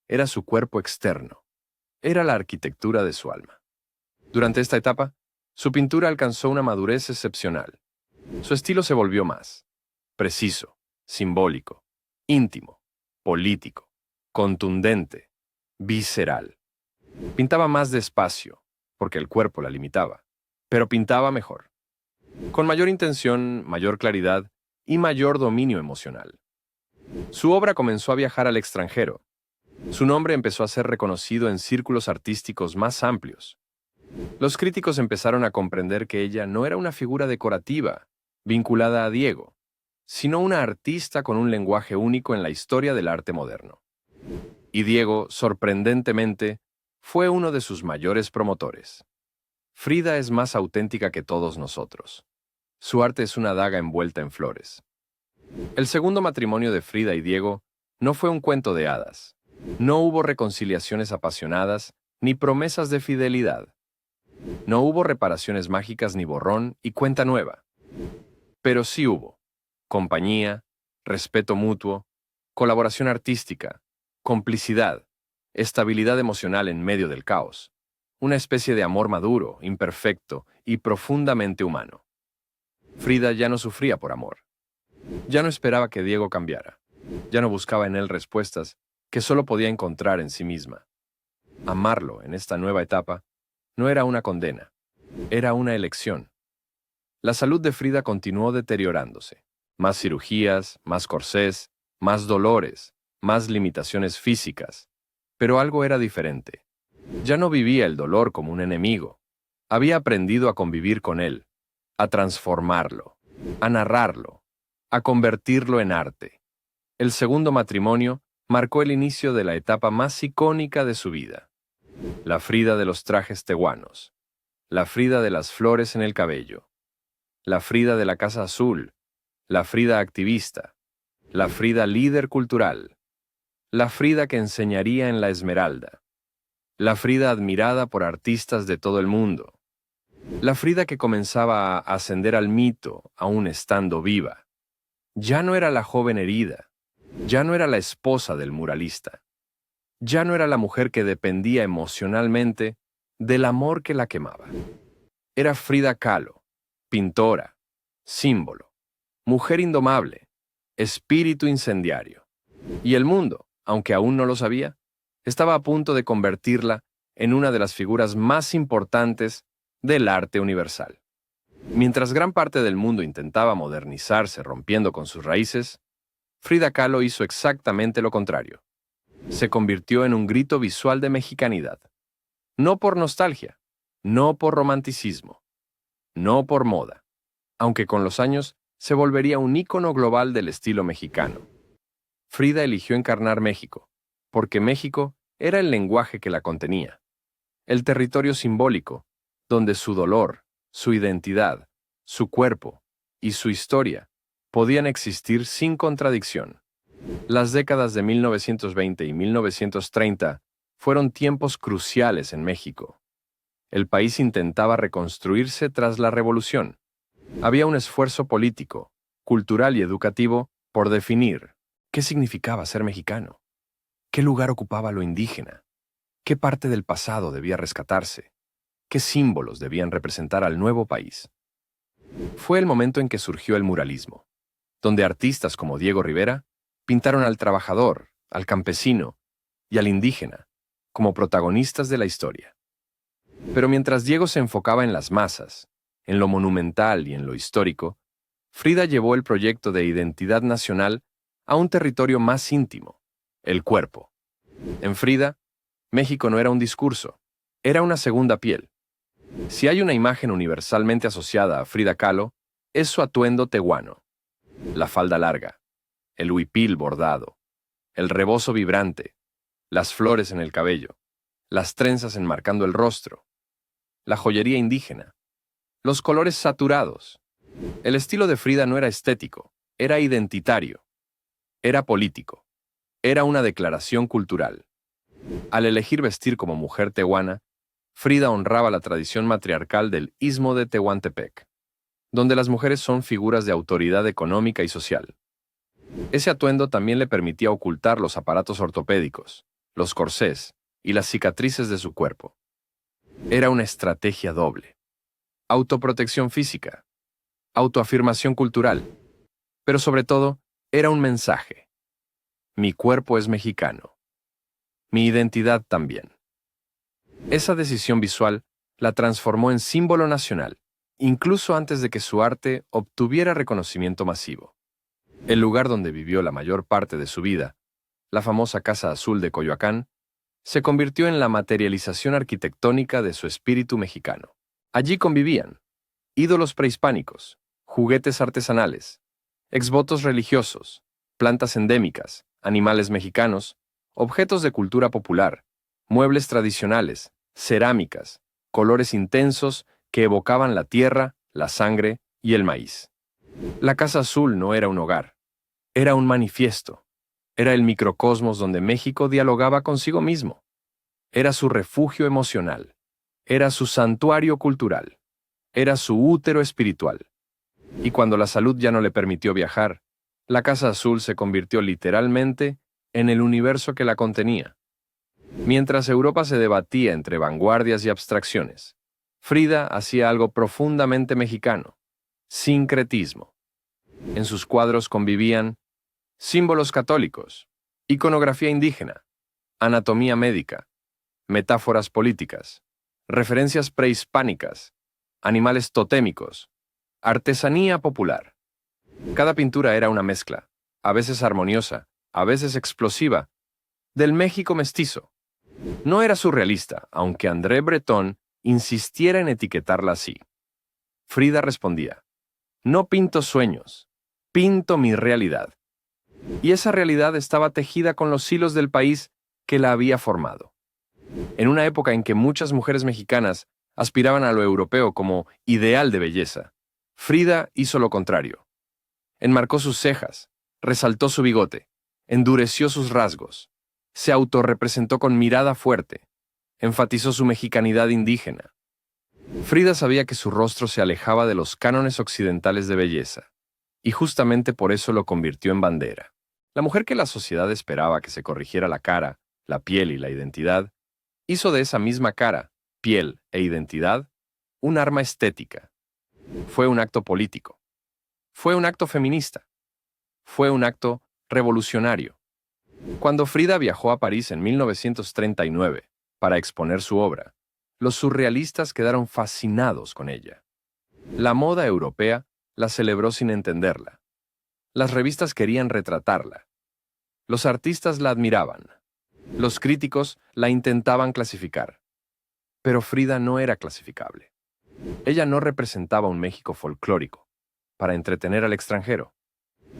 era su cuerpo externo, era la arquitectura de su alma. Durante esta etapa, su pintura alcanzó una madurez excepcional. Su estilo se volvió más preciso, simbólico, íntimo, político, contundente, visceral. Pintaba más despacio, porque el cuerpo la limitaba, pero pintaba mejor, con mayor intención, mayor claridad y mayor dominio emocional. Su obra comenzó a viajar al extranjero. Su nombre empezó a ser reconocido en círculos artísticos más amplios. Los críticos empezaron a comprender que ella no era una figura decorativa, vinculada a Diego, sino una artista con un lenguaje único en la historia del arte moderno. Y Diego, sorprendentemente, fue uno de sus mayores promotores. Frida es más auténtica que todos nosotros. Su arte es una daga envuelta en flores. El segundo matrimonio de Frida y Diego no fue un cuento de hadas. No hubo reconciliaciones apasionadas ni promesas de fidelidad. No hubo reparaciones mágicas ni borrón y cuenta nueva. Pero sí hubo compañía, respeto mutuo, colaboración artística, complicidad, estabilidad emocional en medio del caos, una especie de amor maduro, imperfecto y profundamente humano. Frida ya no sufría por amor. Ya no esperaba que Diego cambiara. Ya no buscaba en él respuestas que solo podía encontrar en sí misma. Amarlo en esta nueva etapa no era una condena, era una elección. La salud de Frida continuó deteriorándose. Más cirugías, más corsés, más dolores, más limitaciones físicas. Pero algo era diferente. Ya no vivía el dolor como un enemigo. Había aprendido a convivir con él, a transformarlo, a narrarlo, a convertirlo en arte. El segundo matrimonio marcó el inicio de la etapa más icónica de su vida. La Frida de los trajes tehuanos. la Frida de las flores en el cabello, la Frida de la Casa Azul, la Frida activista, la Frida líder cultural, la Frida que enseñaría en la Esmeralda, la Frida admirada por artistas de todo el mundo, la Frida que comenzaba a ascender al mito aún estando viva. Ya no era la joven herida, ya no era la esposa del muralista, ya no era la mujer que dependía emocionalmente del amor que la quemaba. Era Frida Kahlo, pintora, símbolo, mujer indomable, espíritu incendiario. Y el mundo, aunque aún no lo sabía, estaba a punto de convertirla en una de las figuras más importantes del arte universal. Mientras gran parte del mundo intentaba modernizarse rompiendo con sus raíces, Frida Kahlo hizo exactamente lo contrario. Se convirtió en un grito visual de mexicanidad. No por nostalgia, no por romanticismo, no por moda, aunque con los años se volvería un ícono global del estilo mexicano. Frida eligió encarnar México, porque México era el lenguaje que la contenía, el territorio simbólico, donde su dolor, su identidad, su cuerpo y su historia podían existir sin contradicción. Las décadas de 1920 y 1930 fueron tiempos cruciales en México. El país intentaba reconstruirse tras la revolución. Había un esfuerzo político, cultural y educativo por definir qué significaba ser mexicano, qué lugar ocupaba lo indígena, qué parte del pasado debía rescatarse, qué símbolos debían representar al nuevo país. Fue el momento en que surgió el muralismo, donde artistas como Diego Rivera pintaron al trabajador, al campesino y al indígena como protagonistas de la historia. Pero mientras Diego se enfocaba en las masas, en lo monumental y en lo histórico, Frida llevó el proyecto de identidad nacional a un territorio más íntimo, el cuerpo. En Frida, México no era un discurso, era una segunda piel. Si hay una imagen universalmente asociada a Frida Kahlo, es su atuendo tehuano. La falda larga, el huipil bordado, el rebozo vibrante, las flores en el cabello, las trenzas enmarcando el rostro, la joyería indígena, los colores saturados. El estilo de Frida no era estético, era identitario, era político, era una declaración cultural. Al elegir vestir como mujer tehuana, Frida honraba la tradición matriarcal del Istmo de Tehuantepec, donde las mujeres son figuras de autoridad económica y social. Ese atuendo también le permitía ocultar los aparatos ortopédicos, los corsés y las cicatrices de su cuerpo. Era una estrategia doble. Autoprotección física, autoafirmación cultural, pero sobre todo, era un mensaje. Mi cuerpo es mexicano. Mi identidad también. Esa decisión visual la transformó en símbolo nacional, incluso antes de que su arte obtuviera reconocimiento masivo. El lugar donde vivió la mayor parte de su vida, la famosa Casa Azul de Coyoacán, se convirtió en la materialización arquitectónica de su espíritu mexicano. Allí convivían ídolos prehispánicos, juguetes artesanales, exvotos religiosos, plantas endémicas, animales mexicanos, objetos de cultura popular, muebles tradicionales, cerámicas, colores intensos que evocaban la tierra, la sangre y el maíz. La Casa Azul no era un hogar, era un manifiesto, era el microcosmos donde México dialogaba consigo mismo, era su refugio emocional, era su santuario cultural, era su útero espiritual. Y cuando la salud ya no le permitió viajar, la Casa Azul se convirtió literalmente en el universo que la contenía. Mientras Europa se debatía entre vanguardias y abstracciones, Frida hacía algo profundamente mexicano: sincretismo. En sus cuadros convivían símbolos católicos, iconografía indígena, anatomía médica, metáforas políticas, referencias prehispánicas, animales totémicos, artesanía popular. Cada pintura era una mezcla, a veces armoniosa, a veces explosiva, del México mestizo. No era surrealista, aunque André Breton insistiera en etiquetarla así. Frida respondía: no pinto sueños, pinto mi realidad. Y esa realidad estaba tejida con los hilos del país que la había formado. En una época en que muchas mujeres mexicanas Aspiraban a lo europeo como ideal de belleza. Frida hizo lo contrario. Enmarcó sus cejas, resaltó su bigote, endureció sus rasgos, se autorrepresentó con mirada fuerte, enfatizó su mexicanidad indígena. Frida sabía que su rostro se alejaba de los cánones occidentales de belleza, y justamente por eso lo convirtió en bandera. La mujer que la sociedad esperaba que se corrigiera la cara, la piel y la identidad, hizo de esa misma cara, piel e identidad un arma estética. Fue un acto político. Fue un acto feminista. Fue un acto revolucionario. Cuando Frida viajó a París en 1939 para exponer su obra, los surrealistas quedaron fascinados con ella. La moda europea la celebró sin entenderla. Las revistas querían retratarla. Los artistas la admiraban. Los críticos la intentaban clasificar. Pero Frida no era clasificable. Ella no representaba un México folclórico, para entretener al extranjero.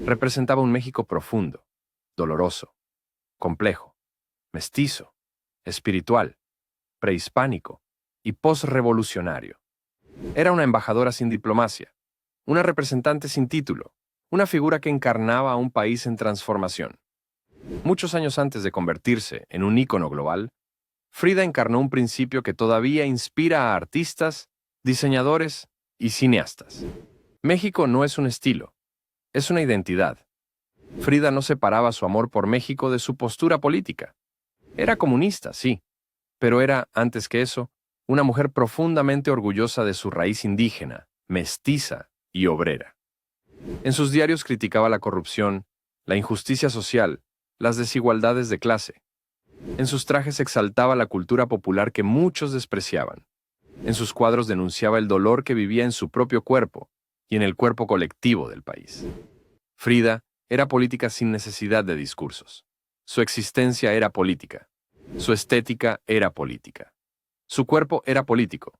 Representaba un México profundo, doloroso, complejo, mestizo, espiritual, prehispánico y posrevolucionario. Era una embajadora sin diplomacia, una representante sin título, una figura que encarnaba a un país en transformación. Muchos años antes de convertirse en un ícono global, Frida encarnó un principio que todavía inspira a artistas, diseñadores y cineastas. México no es un estilo, es una identidad. Frida no separaba su amor por México de su postura política. Era comunista, sí, pero era, antes que eso, una mujer profundamente orgullosa de su raíz indígena, mestiza y obrera. En sus diarios criticaba la corrupción, la injusticia social, las desigualdades de clase. En sus trajes exaltaba la cultura popular que muchos despreciaban. En sus cuadros denunciaba el dolor que vivía en su propio cuerpo y en el cuerpo colectivo del país. Frida era política sin necesidad de discursos. Su existencia era política. Su estética era política. Su cuerpo era político.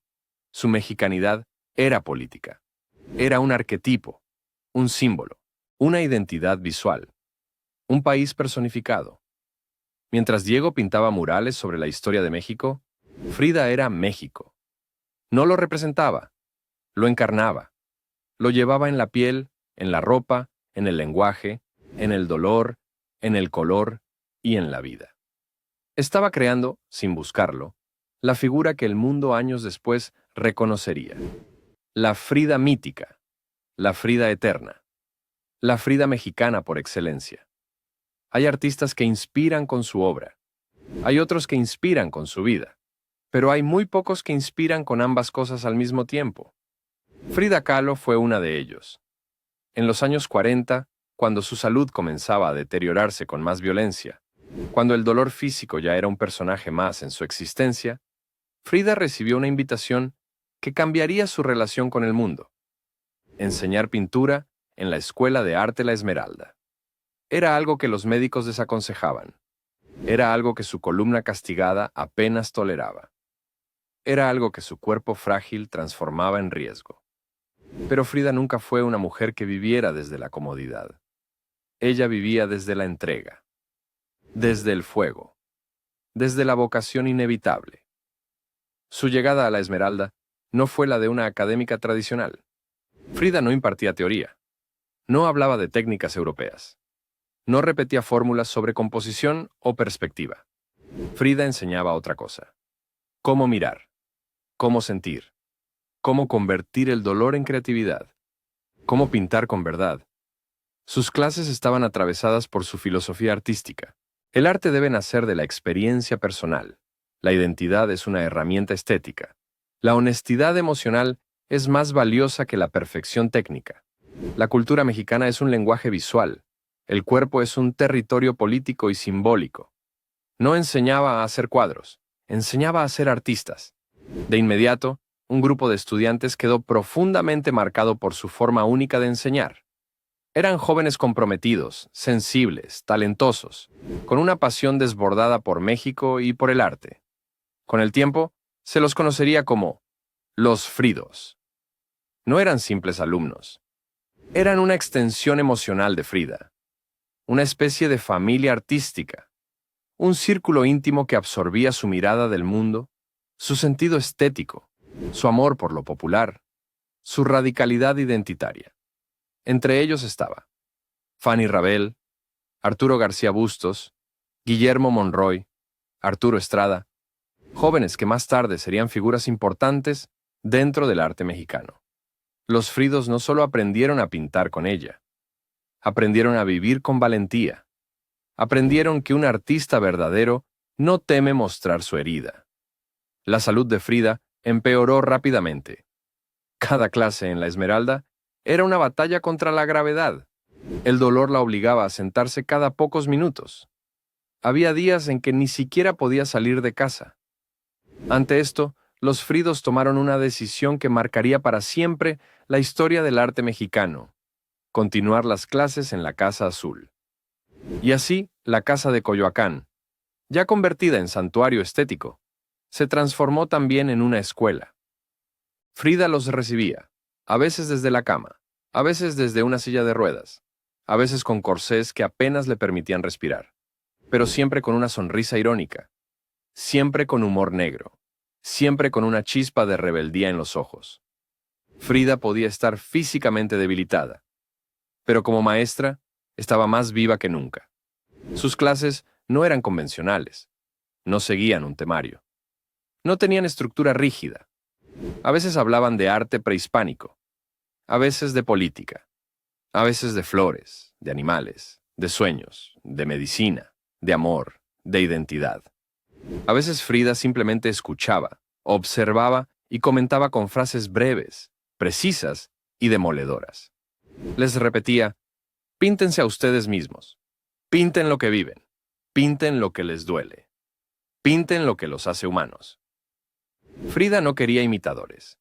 Su mexicanidad era política. Era un arquetipo, un símbolo, una identidad visual, un país personificado. Mientras Diego pintaba murales sobre la historia de México, Frida era México. No lo representaba, lo encarnaba. Lo llevaba en la piel, en la ropa, en el lenguaje, en el dolor, en el color y en la vida. Estaba creando, sin buscarlo, la figura que el mundo años después reconocería. La Frida mítica, la Frida eterna, la Frida mexicana por excelencia. Hay artistas que inspiran con su obra. Hay otros que inspiran con su vida. Pero hay muy pocos que inspiran con ambas cosas al mismo tiempo. Frida Kahlo fue una de ellos. En los años 40, cuando su salud comenzaba a deteriorarse con más violencia, cuando el dolor físico ya era un personaje más en su existencia, Frida recibió una invitación que cambiaría su relación con el mundo. Enseñar pintura en la Escuela de Arte La Esmeralda. Era algo que los médicos desaconsejaban. Era algo que su columna castigada apenas toleraba. Era algo que su cuerpo frágil transformaba en riesgo. Pero Frida nunca fue una mujer que viviera desde la comodidad. Ella vivía desde la entrega, desde el fuego, desde la vocación inevitable. Su llegada a la Esmeralda no fue la de una académica tradicional. Frida no impartía teoría, no hablaba de técnicas europeas, no repetía fórmulas sobre composición o perspectiva. Frida enseñaba otra cosa: cómo mirar, cómo sentir, cómo convertir el dolor en creatividad, cómo pintar con verdad. Sus clases estaban atravesadas por su filosofía artística. El arte debe nacer de la experiencia personal. La identidad es una herramienta estética. La honestidad emocional es más valiosa que la perfección técnica. La cultura mexicana es un lenguaje visual. El cuerpo es un territorio político y simbólico. No enseñaba a hacer cuadros, enseñaba a ser artistas. De inmediato, un grupo de estudiantes quedó profundamente marcado por su forma única de enseñar. Eran jóvenes comprometidos, sensibles, talentosos, con una pasión desbordada por México y por el arte. Con el tiempo, se los conocería como los Fridos. No eran simples alumnos. Eran una extensión emocional de Frida, una especie de familia artística, un círculo íntimo que absorbía su mirada del mundo, su sentido estético, su amor por lo popular, su radicalidad identitaria. Entre ellos estaba Fanny Rabel, Arturo García Bustos, Guillermo Monroy, Arturo Estrada, jóvenes que más tarde serían figuras importantes dentro del arte mexicano. Los Fridos no solo aprendieron a pintar con ella, aprendieron a vivir con valentía, aprendieron que un artista verdadero no teme mostrar su herida. La salud de Frida empeoró rápidamente. Cada clase en la Esmeralda era una batalla contra la gravedad. El dolor la obligaba a sentarse cada pocos minutos. Había días en que ni siquiera podía salir de casa. Ante esto, los Fridos tomaron una decisión que marcaría para siempre la historia del arte mexicano: continuar las clases en la Casa Azul. Y así, la Casa de Coyoacán, ya convertida en santuario estético, se transformó también en una escuela. Frida los recibía, a veces desde la cama, a veces desde una silla de ruedas, a veces con corsés que apenas le permitían respirar, pero siempre con una sonrisa irónica, siempre con humor negro, siempre con una chispa de rebeldía en los ojos. Frida podía estar físicamente debilitada, pero como maestra estaba más viva que nunca. Sus clases no eran convencionales, no seguían un temario, no tenían estructura rígida. A veces hablaban de arte prehispánico, a veces de política, a veces de flores, de animales, de sueños, de medicina, de amor, de identidad. A veces Frida simplemente escuchaba, observaba y comentaba con frases breves, precisas y demoledoras. Les repetía: píntense a ustedes mismos, pinten lo que viven, pinten lo que les duele, pinten lo que los hace humanos. Frida no quería imitadores,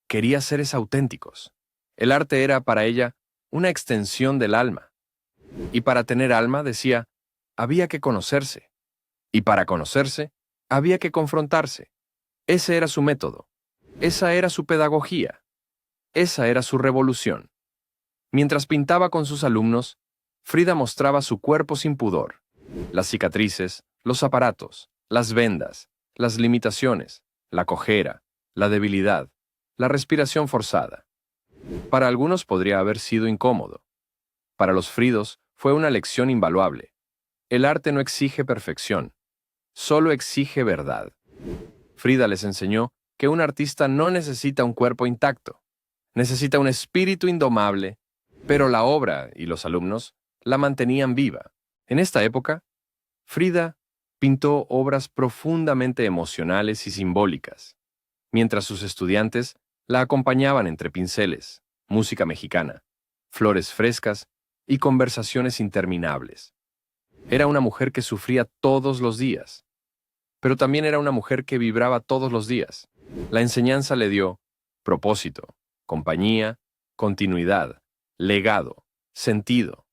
quería seres auténticos. El arte era para ella una extensión del alma. Y para tener alma, decía, había que conocerse. Y para conocerse, había que confrontarse. Ese era su método. Esa era su pedagogía. Esa era su revolución. Mientras pintaba con sus alumnos, Frida mostraba su cuerpo sin pudor. Las cicatrices, los aparatos, las vendas, las limitaciones, la cojera, la debilidad, la respiración forzada. Para algunos podría haber sido incómodo. Para los Fridos fue una lección invaluable. El arte no exige perfección, solo exige verdad. Frida les enseñó que un artista no necesita un cuerpo intacto, necesita un espíritu indomable, pero la obra y los alumnos la mantenían viva. En esta época, Frida pintó obras profundamente emocionales y simbólicas, mientras sus estudiantes la acompañaban entre pinceles, música mexicana, flores frescas y conversaciones interminables. Era una mujer que sufría todos los días, pero también era una mujer que vibraba todos los días. La enseñanza le dio propósito, compañía, continuidad, legado, sentido.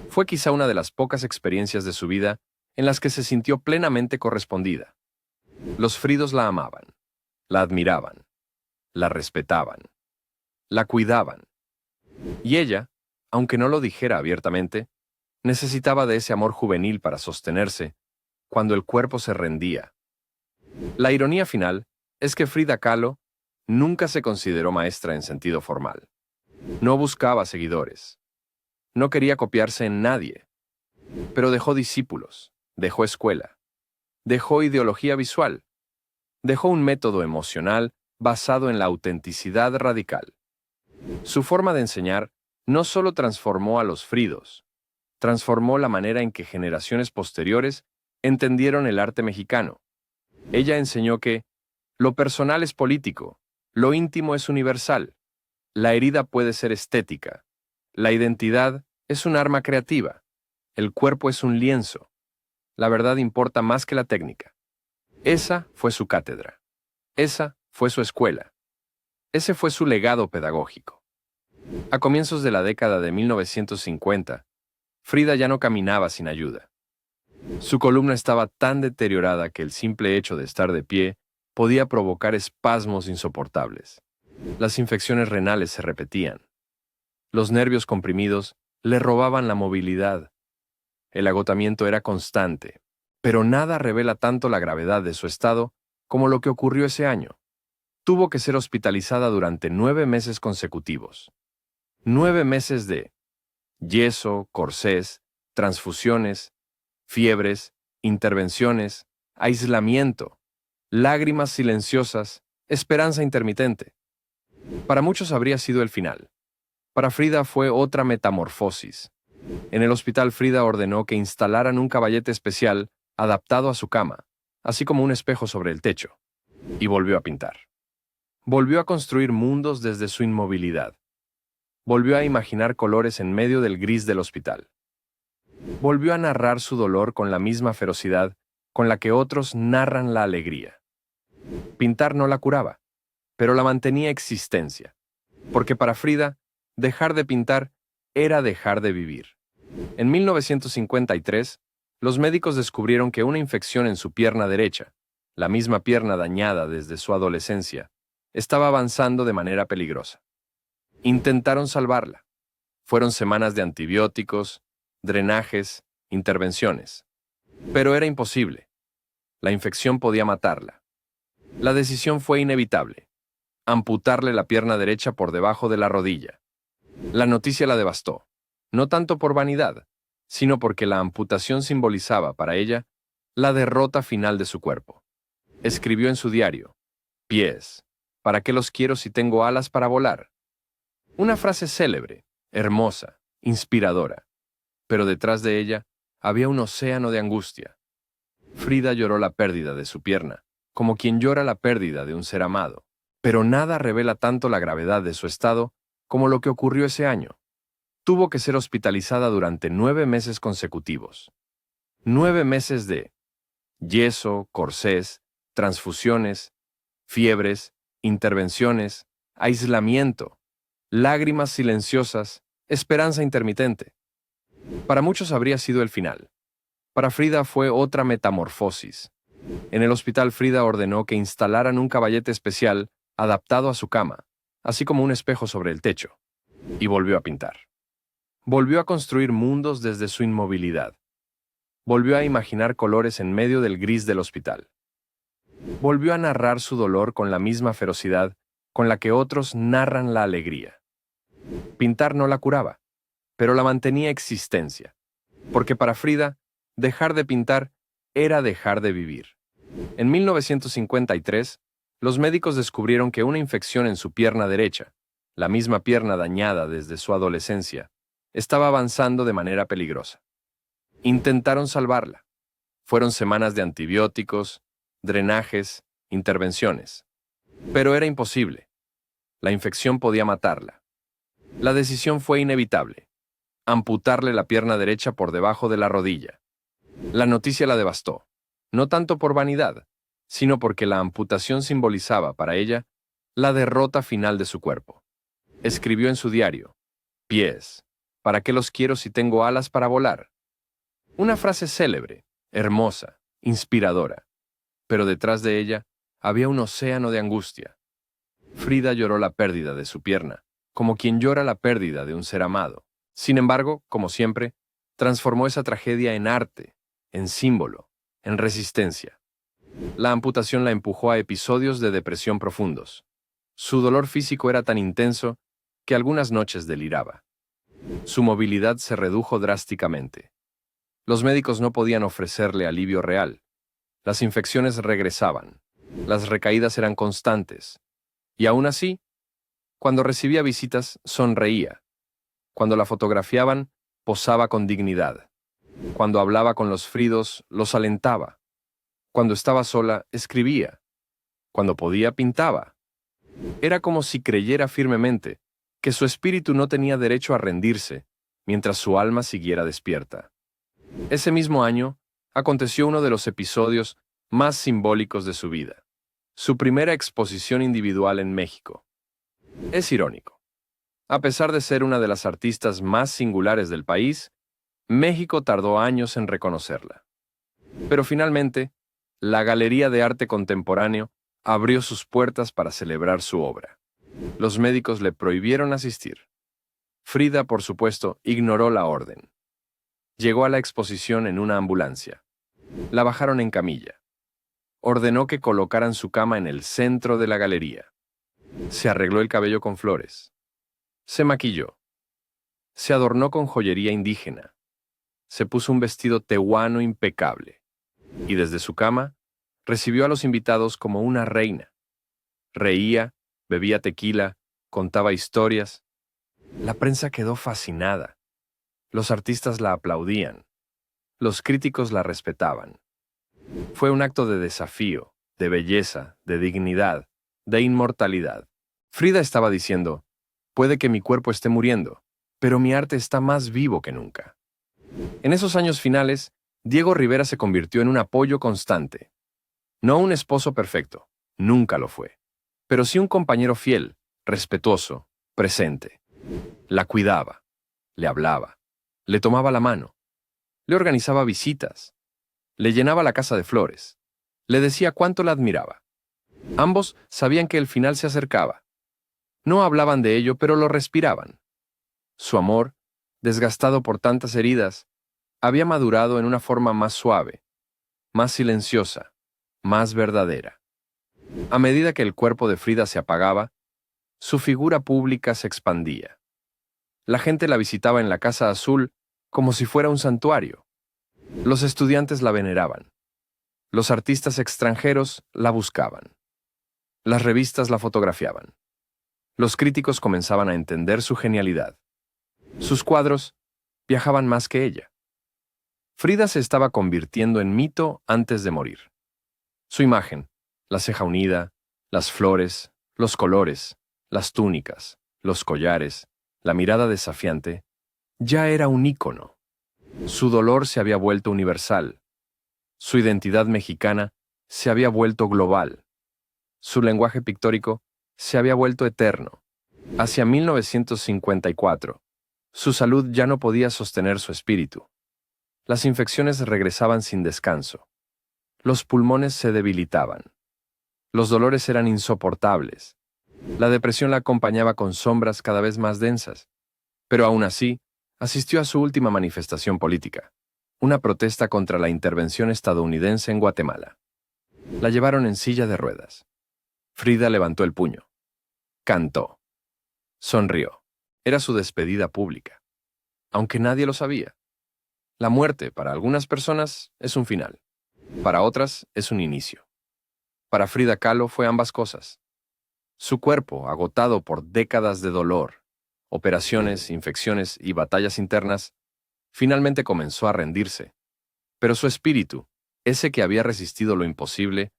Fue quizá una de las pocas experiencias de su vida en las que se sintió plenamente correspondida. Los Fridos la amaban, la admiraban, la respetaban, la cuidaban. Y ella, aunque no lo dijera abiertamente, necesitaba de ese amor juvenil para sostenerse cuando el cuerpo se rendía. La ironía final es que Frida Kahlo nunca se consideró maestra en sentido formal. No buscaba seguidores. No quería copiarse en nadie. Pero dejó discípulos, dejó escuela, dejó ideología visual, dejó un método emocional basado en la autenticidad radical. Su forma de enseñar no solo transformó a los Fridos, transformó la manera en que generaciones posteriores entendieron el arte mexicano. Ella enseñó que lo personal es político, lo íntimo es universal, la herida puede ser estética, la identidad es un arma creativa, el cuerpo es un lienzo, la verdad importa más que la técnica. Esa fue su cátedra, esa fue su escuela, ese fue su legado pedagógico. A comienzos de la década de 1950, Frida ya no caminaba sin ayuda. Su columna estaba tan deteriorada que el simple hecho de estar de pie podía provocar espasmos insoportables. Las infecciones renales se repetían. Los nervios comprimidos le robaban la movilidad. El agotamiento era constante, pero nada revela tanto la gravedad de su estado como lo que ocurrió ese año. Tuvo que ser hospitalizada durante 9 meses consecutivos. 9 meses de yeso, corsés, transfusiones, fiebres, intervenciones, aislamiento, lágrimas silenciosas, esperanza intermitente. Para muchos habría sido el final. Para Frida fue otra metamorfosis. En el hospital, Frida ordenó que instalaran un caballete especial adaptado a su cama, así como un espejo sobre el techo, y volvió a pintar. Volvió a construir mundos desde su inmovilidad. Volvió a imaginar colores en medio del gris del hospital. Volvió a narrar su dolor con la misma ferocidad con la que otros narran la alegría. Pintar no la curaba, pero la mantenía existencia, porque para Frida, dejar de pintar era dejar de vivir. En 1953, los médicos descubrieron que una infección en su pierna derecha, la misma pierna dañada desde su adolescencia, estaba avanzando de manera peligrosa. Intentaron salvarla. Fueron semanas de antibióticos, drenajes, intervenciones. Pero era imposible. La infección podía matarla. La decisión fue inevitable: amputarle la pierna derecha por debajo de la rodilla. La noticia la devastó, no tanto por vanidad, sino porque la amputación simbolizaba para ella la derrota final de su cuerpo. Escribió en su diario: pies, ¿para qué los quiero si tengo alas para volar? Una frase célebre, hermosa, inspiradora, pero detrás de ella había un océano de angustia. Frida lloró la pérdida de su pierna, como quien llora la pérdida de un ser amado, pero nada revela tanto la gravedad de su estado como lo que ocurrió ese año. Tuvo que ser hospitalizada durante 9 meses consecutivos. 9 meses de yeso, corsés, transfusiones, fiebres, intervenciones, aislamiento, lágrimas silenciosas, esperanza intermitente. Para muchos habría sido el final. Para Frida fue otra metamorfosis. En el hospital, Frida ordenó que instalaran un caballete especial adaptado a su cama, así como un espejo sobre el techo, y volvió a pintar. Volvió a construir mundos desde su inmovilidad. Volvió a imaginar colores en medio del gris del hospital. Volvió a narrar su dolor con la misma ferocidad con la que otros narran la alegría. Pintar no la curaba, pero la mantenía existencia, porque para Frida, dejar de pintar era dejar de vivir. En 1953, los médicos descubrieron que una infección en su pierna derecha, la misma pierna dañada desde su adolescencia, estaba avanzando de manera peligrosa. Intentaron salvarla. Fueron semanas de antibióticos, drenajes, intervenciones. Pero era imposible. La infección podía matarla. La decisión fue inevitable: amputarle la pierna derecha por debajo de la rodilla. La noticia la devastó, no tanto por vanidad, sino porque la amputación simbolizaba para ella la derrota final de su cuerpo. Escribió en su diario: pies, ¿para qué los quiero si tengo alas para volar? Una frase célebre, hermosa, inspiradora, pero detrás de ella había un océano de angustia. Frida lloró la pérdida de su pierna, como quien llora la pérdida de un ser amado. Sin embargo, como siempre, transformó esa tragedia en arte, en símbolo, en resistencia. La amputación la empujó a episodios de depresión profundos. Su dolor físico era tan intenso que algunas noches deliraba. Su movilidad se redujo drásticamente. Los médicos no podían ofrecerle alivio real. Las infecciones regresaban. Las recaídas eran constantes. Y aún así, cuando recibía visitas, sonreía. Cuando la fotografiaban, posaba con dignidad. Cuando hablaba con los Fridos, los alentaba. Cuando estaba sola, escribía. Cuando podía, pintaba. Era como si creyera firmemente que su espíritu no tenía derecho a rendirse mientras su alma siguiera despierta. Ese mismo año, aconteció uno de los episodios más simbólicos de su vida: su primera exposición individual en México. Es irónico. A pesar de ser una de las artistas más singulares del país, México tardó años en reconocerla. Pero finalmente, la Galería de Arte Contemporáneo abrió sus puertas para celebrar su obra. Los médicos le prohibieron asistir. Frida, por supuesto, ignoró la orden. Llegó a la exposición en una ambulancia. La bajaron en camilla. Ordenó que colocaran su cama en el centro de la galería. Se arregló el cabello con flores. Se maquilló. Se adornó con joyería indígena. Se puso un vestido tehuano impecable. Y desde su cama, recibió a los invitados como una reina. Reía, bebía tequila, contaba historias. La prensa quedó fascinada. Los artistas la aplaudían. Los críticos la respetaban. Fue un acto de desafío, de belleza, de dignidad, de inmortalidad. Frida estaba diciendo, puede que mi cuerpo esté muriendo, pero mi arte está más vivo que nunca. En esos años finales, Diego Rivera se convirtió en un apoyo constante. No un esposo perfecto, nunca lo fue, pero sí un compañero fiel, respetuoso, presente. La cuidaba, le hablaba, le tomaba la mano, le organizaba visitas, le llenaba la casa de flores, le decía cuánto la admiraba. Ambos sabían que el final se acercaba. No hablaban de ello, pero lo respiraban. Su amor, desgastado por tantas heridas, había madurado en una forma más suave, más silenciosa, más verdadera. A medida que el cuerpo de Frida se apagaba, su figura pública se expandía. La gente la visitaba en la Casa Azul como si fuera un santuario. Los estudiantes la veneraban. Los artistas extranjeros la buscaban. Las revistas la fotografiaban. Los críticos comenzaban a entender su genialidad. Sus cuadros viajaban más que ella. Frida se estaba convirtiendo en mito antes de morir. Su imagen, la ceja unida, las flores, los colores, las túnicas, los collares, la mirada desafiante, ya era un ícono. Su dolor se había vuelto universal. Su identidad mexicana se había vuelto global. Su lenguaje pictórico se había vuelto eterno. Hacia 1954, su salud ya no podía sostener su espíritu. Las infecciones regresaban sin descanso. Los pulmones se debilitaban. Los dolores eran insoportables. La depresión la acompañaba con sombras cada vez más densas. Pero aún así, asistió a su última manifestación política, una protesta contra la intervención estadounidense en Guatemala. La llevaron en silla de ruedas. Frida levantó el puño. Cantó. Sonrió. Era su despedida pública. Aunque nadie lo sabía. La muerte, para algunas personas, es un final. Para otras, es un inicio. Para Frida Kahlo fue ambas cosas. Su cuerpo, agotado por décadas de dolor, operaciones, infecciones y batallas internas, finalmente comenzó a rendirse. Pero su espíritu, ese que había resistido lo imposible,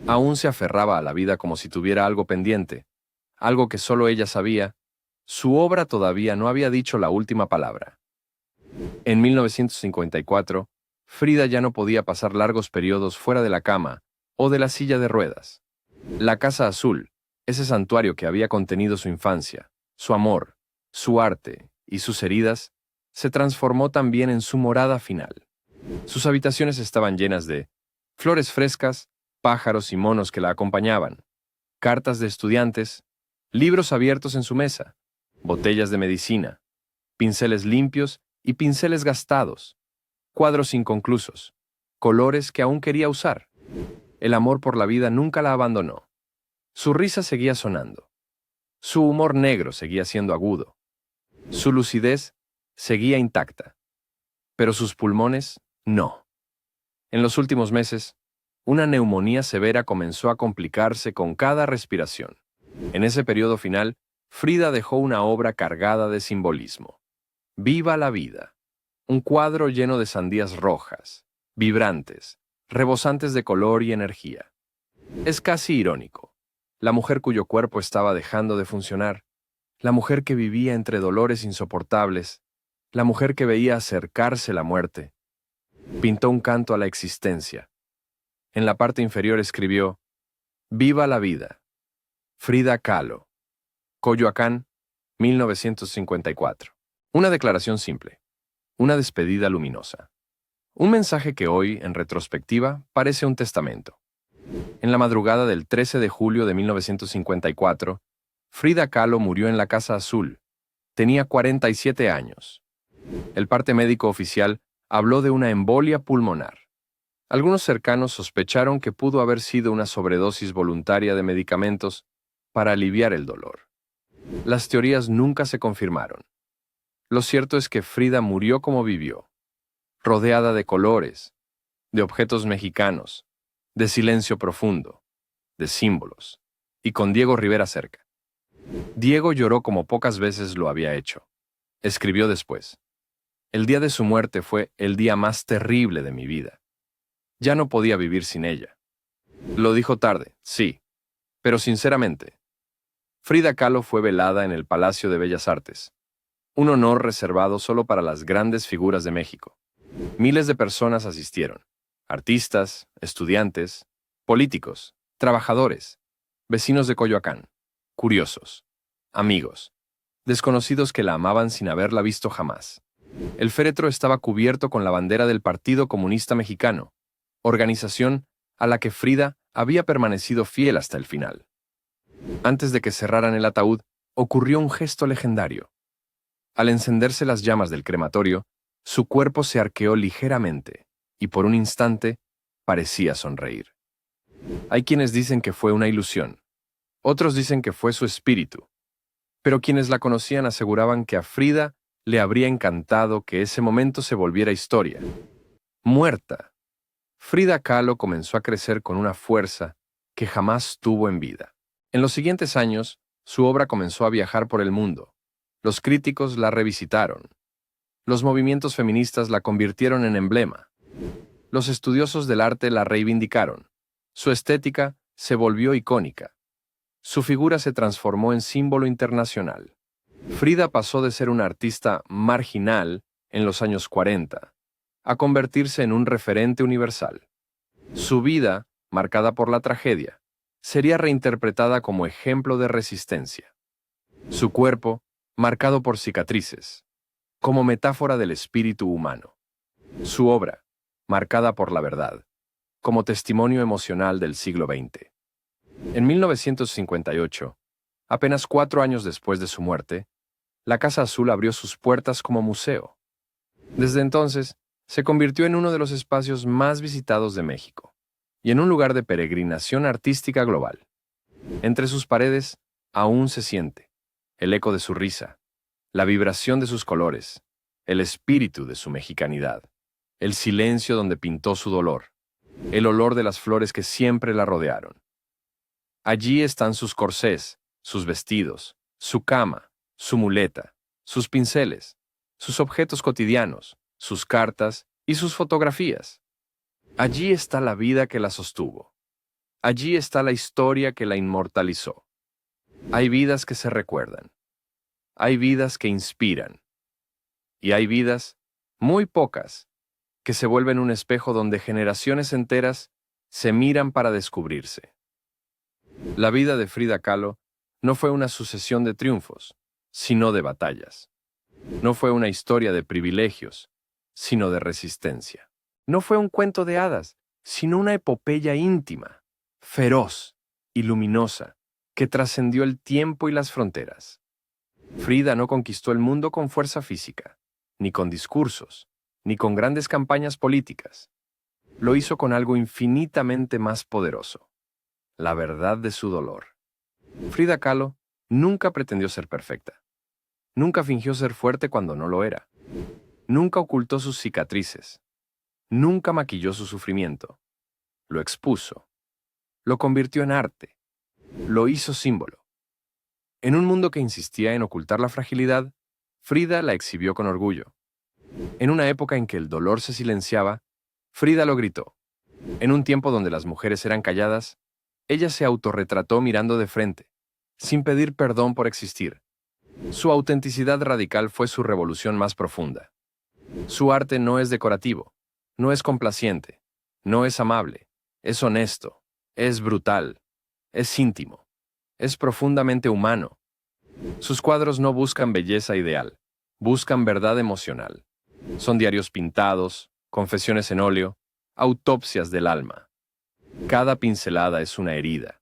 aún se aferraba a la vida como si tuviera algo pendiente, algo que solo ella sabía. Su obra todavía no había dicho la última palabra. En 1954, Frida ya no podía pasar largos periodos fuera de la cama o de la silla de ruedas. La Casa Azul, ese santuario que había contenido su infancia, su amor, su arte y sus heridas, se transformó también en su morada final. Sus habitaciones estaban llenas de flores frescas, pájaros y monos que la acompañaban, cartas de estudiantes, libros abiertos en su mesa, botellas de medicina, pinceles limpios y pinceles gastados, cuadros inconclusos, colores que aún quería usar. El amor por la vida nunca la abandonó. Su risa seguía sonando. Su humor negro seguía siendo agudo. Su lucidez seguía intacta. Pero sus pulmones, no. En los últimos meses, una neumonía severa comenzó a complicarse con cada respiración. En ese periodo final, Frida dejó una obra cargada de simbolismo. Viva la vida. Un cuadro lleno de sandías rojas, vibrantes, rebosantes de color y energía. Es casi irónico. La mujer cuyo cuerpo estaba dejando de funcionar, la mujer que vivía entre dolores insoportables, la mujer que veía acercarse la muerte, pintó un canto a la existencia. En la parte inferior escribió: Viva la vida. Frida Kahlo. Coyoacán, 1954. Una declaración simple. Una despedida luminosa. Un mensaje que hoy, en retrospectiva, parece un testamento. En la madrugada del 13 de julio de 1954, Frida Kahlo murió en la Casa Azul. Tenía 47 años. El parte médico oficial habló de una embolia pulmonar. Algunos cercanos sospecharon que pudo haber sido una sobredosis voluntaria de medicamentos para aliviar el dolor. Las teorías nunca se confirmaron. Lo cierto es que Frida murió como vivió, rodeada de colores, de objetos mexicanos, de silencio profundo, de símbolos, y con Diego Rivera cerca. Diego lloró como pocas veces lo había hecho. Escribió después: el día de su muerte fue el día más terrible de mi vida. Ya no podía vivir sin ella. Lo dijo tarde, sí, pero sinceramente. Frida Kahlo fue velada en el Palacio de Bellas Artes, un honor reservado solo para las grandes figuras de México. Miles de personas asistieron: artistas, estudiantes, políticos, trabajadores, vecinos de Coyoacán, curiosos, amigos, desconocidos que la amaban sin haberla visto jamás. El féretro estaba cubierto con la bandera del Partido Comunista Mexicano, organización a la que Frida había permanecido fiel hasta el final. Antes de que cerraran el ataúd, ocurrió un gesto legendario. Al encenderse las llamas del crematorio, su cuerpo se arqueó ligeramente y por un instante parecía sonreír. Hay quienes dicen que fue una ilusión, otros dicen que fue su espíritu, pero quienes la conocían aseguraban que a Frida le habría encantado que ese momento se volviera historia. Muerta, Frida Kahlo comenzó a crecer con una fuerza que jamás tuvo en vida. En los siguientes años, su obra comenzó a viajar por el mundo. Los críticos la revisitaron. Los movimientos feministas la convirtieron en emblema. Los estudiosos del arte la reivindicaron. Su estética se volvió icónica. Su figura se transformó en símbolo internacional. Frida pasó de ser una artista marginal en los años 40 a convertirse en un referente universal. Su vida, marcada por la tragedia, sería reinterpretada como ejemplo de resistencia. Su cuerpo, marcado por cicatrices, como metáfora del espíritu humano. Su obra, marcada por la verdad, como testimonio emocional del siglo XX. En 1958, apenas 4 años después de su muerte, la Casa Azul abrió sus puertas como museo. Desde entonces, se convirtió en uno de los espacios más visitados de México y en un lugar de peregrinación artística global. Entre sus paredes aún se siente el eco de su risa, la vibración de sus colores, el espíritu de su mexicanidad, el silencio donde pintó su dolor, el olor de las flores que siempre la rodearon. Allí están sus corsés, sus vestidos, su cama, su muleta, sus pinceles, sus objetos cotidianos, sus cartas y sus fotografías. Allí está la vida que la sostuvo. Allí está la historia que la inmortalizó. Hay vidas que se recuerdan. Hay vidas que inspiran. Y hay vidas, muy pocas, que se vuelven un espejo donde generaciones enteras se miran para descubrirse. La vida de Frida Kahlo no fue una sucesión de triunfos, sino de batallas. No fue una historia de privilegios, sino de resistencia. No fue un cuento de hadas, sino una epopeya íntima, feroz y luminosa, que trascendió el tiempo y las fronteras. Frida no conquistó el mundo con fuerza física, ni con discursos, ni con grandes campañas políticas. Lo hizo con algo infinitamente más poderoso: la verdad de su dolor. Frida Kahlo nunca pretendió ser perfecta. Nunca fingió ser fuerte cuando no lo era. Nunca ocultó sus cicatrices. Nunca maquilló su sufrimiento. Lo expuso. Lo convirtió en arte. Lo hizo símbolo. En un mundo que insistía en ocultar la fragilidad, Frida la exhibió con orgullo. En una época en que el dolor se silenciaba, Frida lo gritó. En un tiempo donde las mujeres eran calladas, ella se autorretrató mirando de frente, sin pedir perdón por existir. Su autenticidad radical fue su revolución más profunda. Su arte no es decorativo, no es complaciente, no es amable, es honesto, es brutal, es íntimo, es profundamente humano. Sus cuadros no buscan belleza ideal, buscan verdad emocional. Son diarios pintados, confesiones en óleo, autopsias del alma. Cada pincelada es una herida.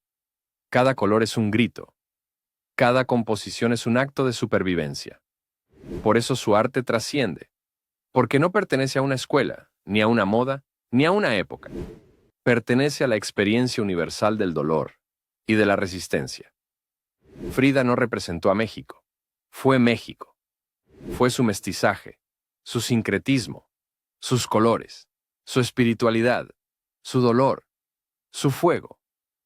Cada color es un grito. Cada composición es un acto de supervivencia. Por eso su arte trasciende, porque no pertenece a una escuela, ni a una moda, ni a una época. Pertenece a la experiencia universal del dolor y de la resistencia. Frida no representó a México. Fue México. Fue su mestizaje, su sincretismo, sus colores, su espiritualidad, su dolor, su fuego,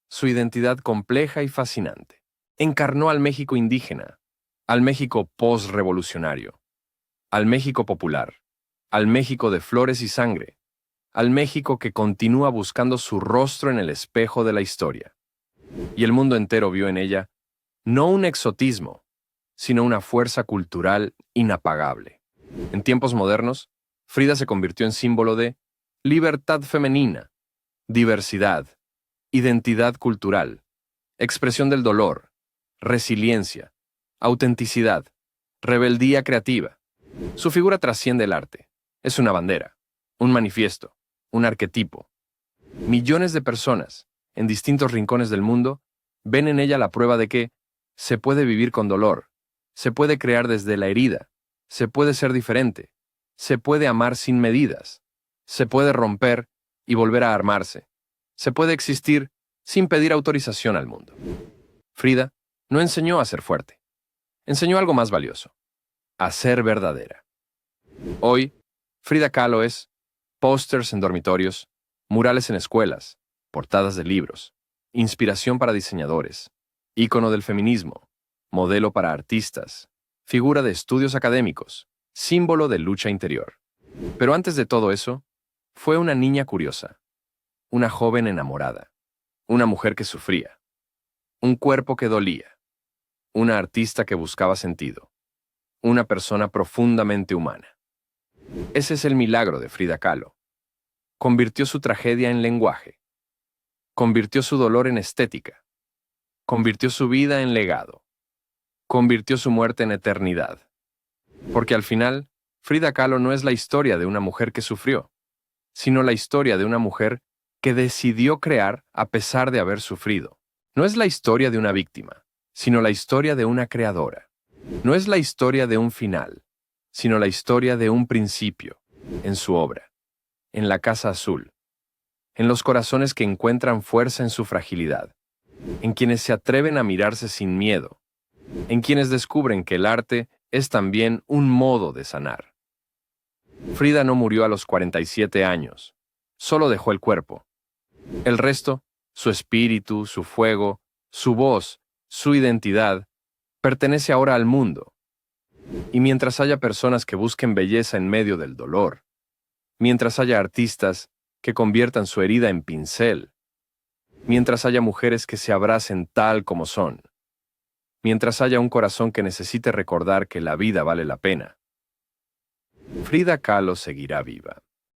su identidad compleja y fascinante. Encarnó al México indígena, al México post-revolucionario, al México popular, al México de flores y sangre, al México que continúa buscando su rostro en el espejo de la historia. Y el mundo entero vio en ella no un exotismo, sino una fuerza cultural inapagable. En tiempos modernos, Frida se convirtió en símbolo de libertad femenina, diversidad, identidad cultural, expresión del dolor, resiliencia, autenticidad, rebeldía creativa. Su figura trasciende el arte. Es una bandera, un manifiesto, un arquetipo. Millones de personas, en distintos rincones del mundo, ven en ella la prueba de que se puede vivir con dolor, se puede crear desde la herida, se puede ser diferente, se puede amar sin medidas, se puede romper y volver a armarse, se puede existir sin pedir autorización al mundo. Frida no enseñó a ser fuerte, enseñó algo más valioso, a ser verdadera. Hoy, Frida Kahlo es pósters en dormitorios, murales en escuelas, portadas de libros, inspiración para diseñadores, ícono del feminismo, modelo para artistas, figura de estudios académicos, símbolo de lucha interior. Pero antes de todo eso, fue una niña curiosa, una joven enamorada, una mujer que sufría, un cuerpo que dolía, una artista que buscaba sentido, una persona profundamente humana. Ese es el milagro de Frida Kahlo. Convirtió su tragedia en lenguaje, convirtió su dolor en estética, convirtió su vida en legado, convirtió su muerte en eternidad. Porque al final, Frida Kahlo no es la historia de una mujer que sufrió, sino la historia de una mujer que decidió crear a pesar de haber sufrido. No es la historia de una víctima, sino la historia de una creadora. No es la historia de un final, sino la historia de un principio, en su obra, en la Casa Azul, en los corazones que encuentran fuerza en su fragilidad, en quienes se atreven a mirarse sin miedo, en quienes descubren que el arte es también un modo de sanar. Frida no murió a los 47 años, solo dejó el cuerpo. El resto, su espíritu, su fuego, su voz, su identidad, pertenece ahora al mundo. Y mientras haya personas que busquen belleza en medio del dolor, mientras haya artistas que conviertan su herida en pincel, mientras haya mujeres que se abracen tal como son, mientras haya un corazón que necesite recordar que la vida vale la pena, Frida Kahlo seguirá viva.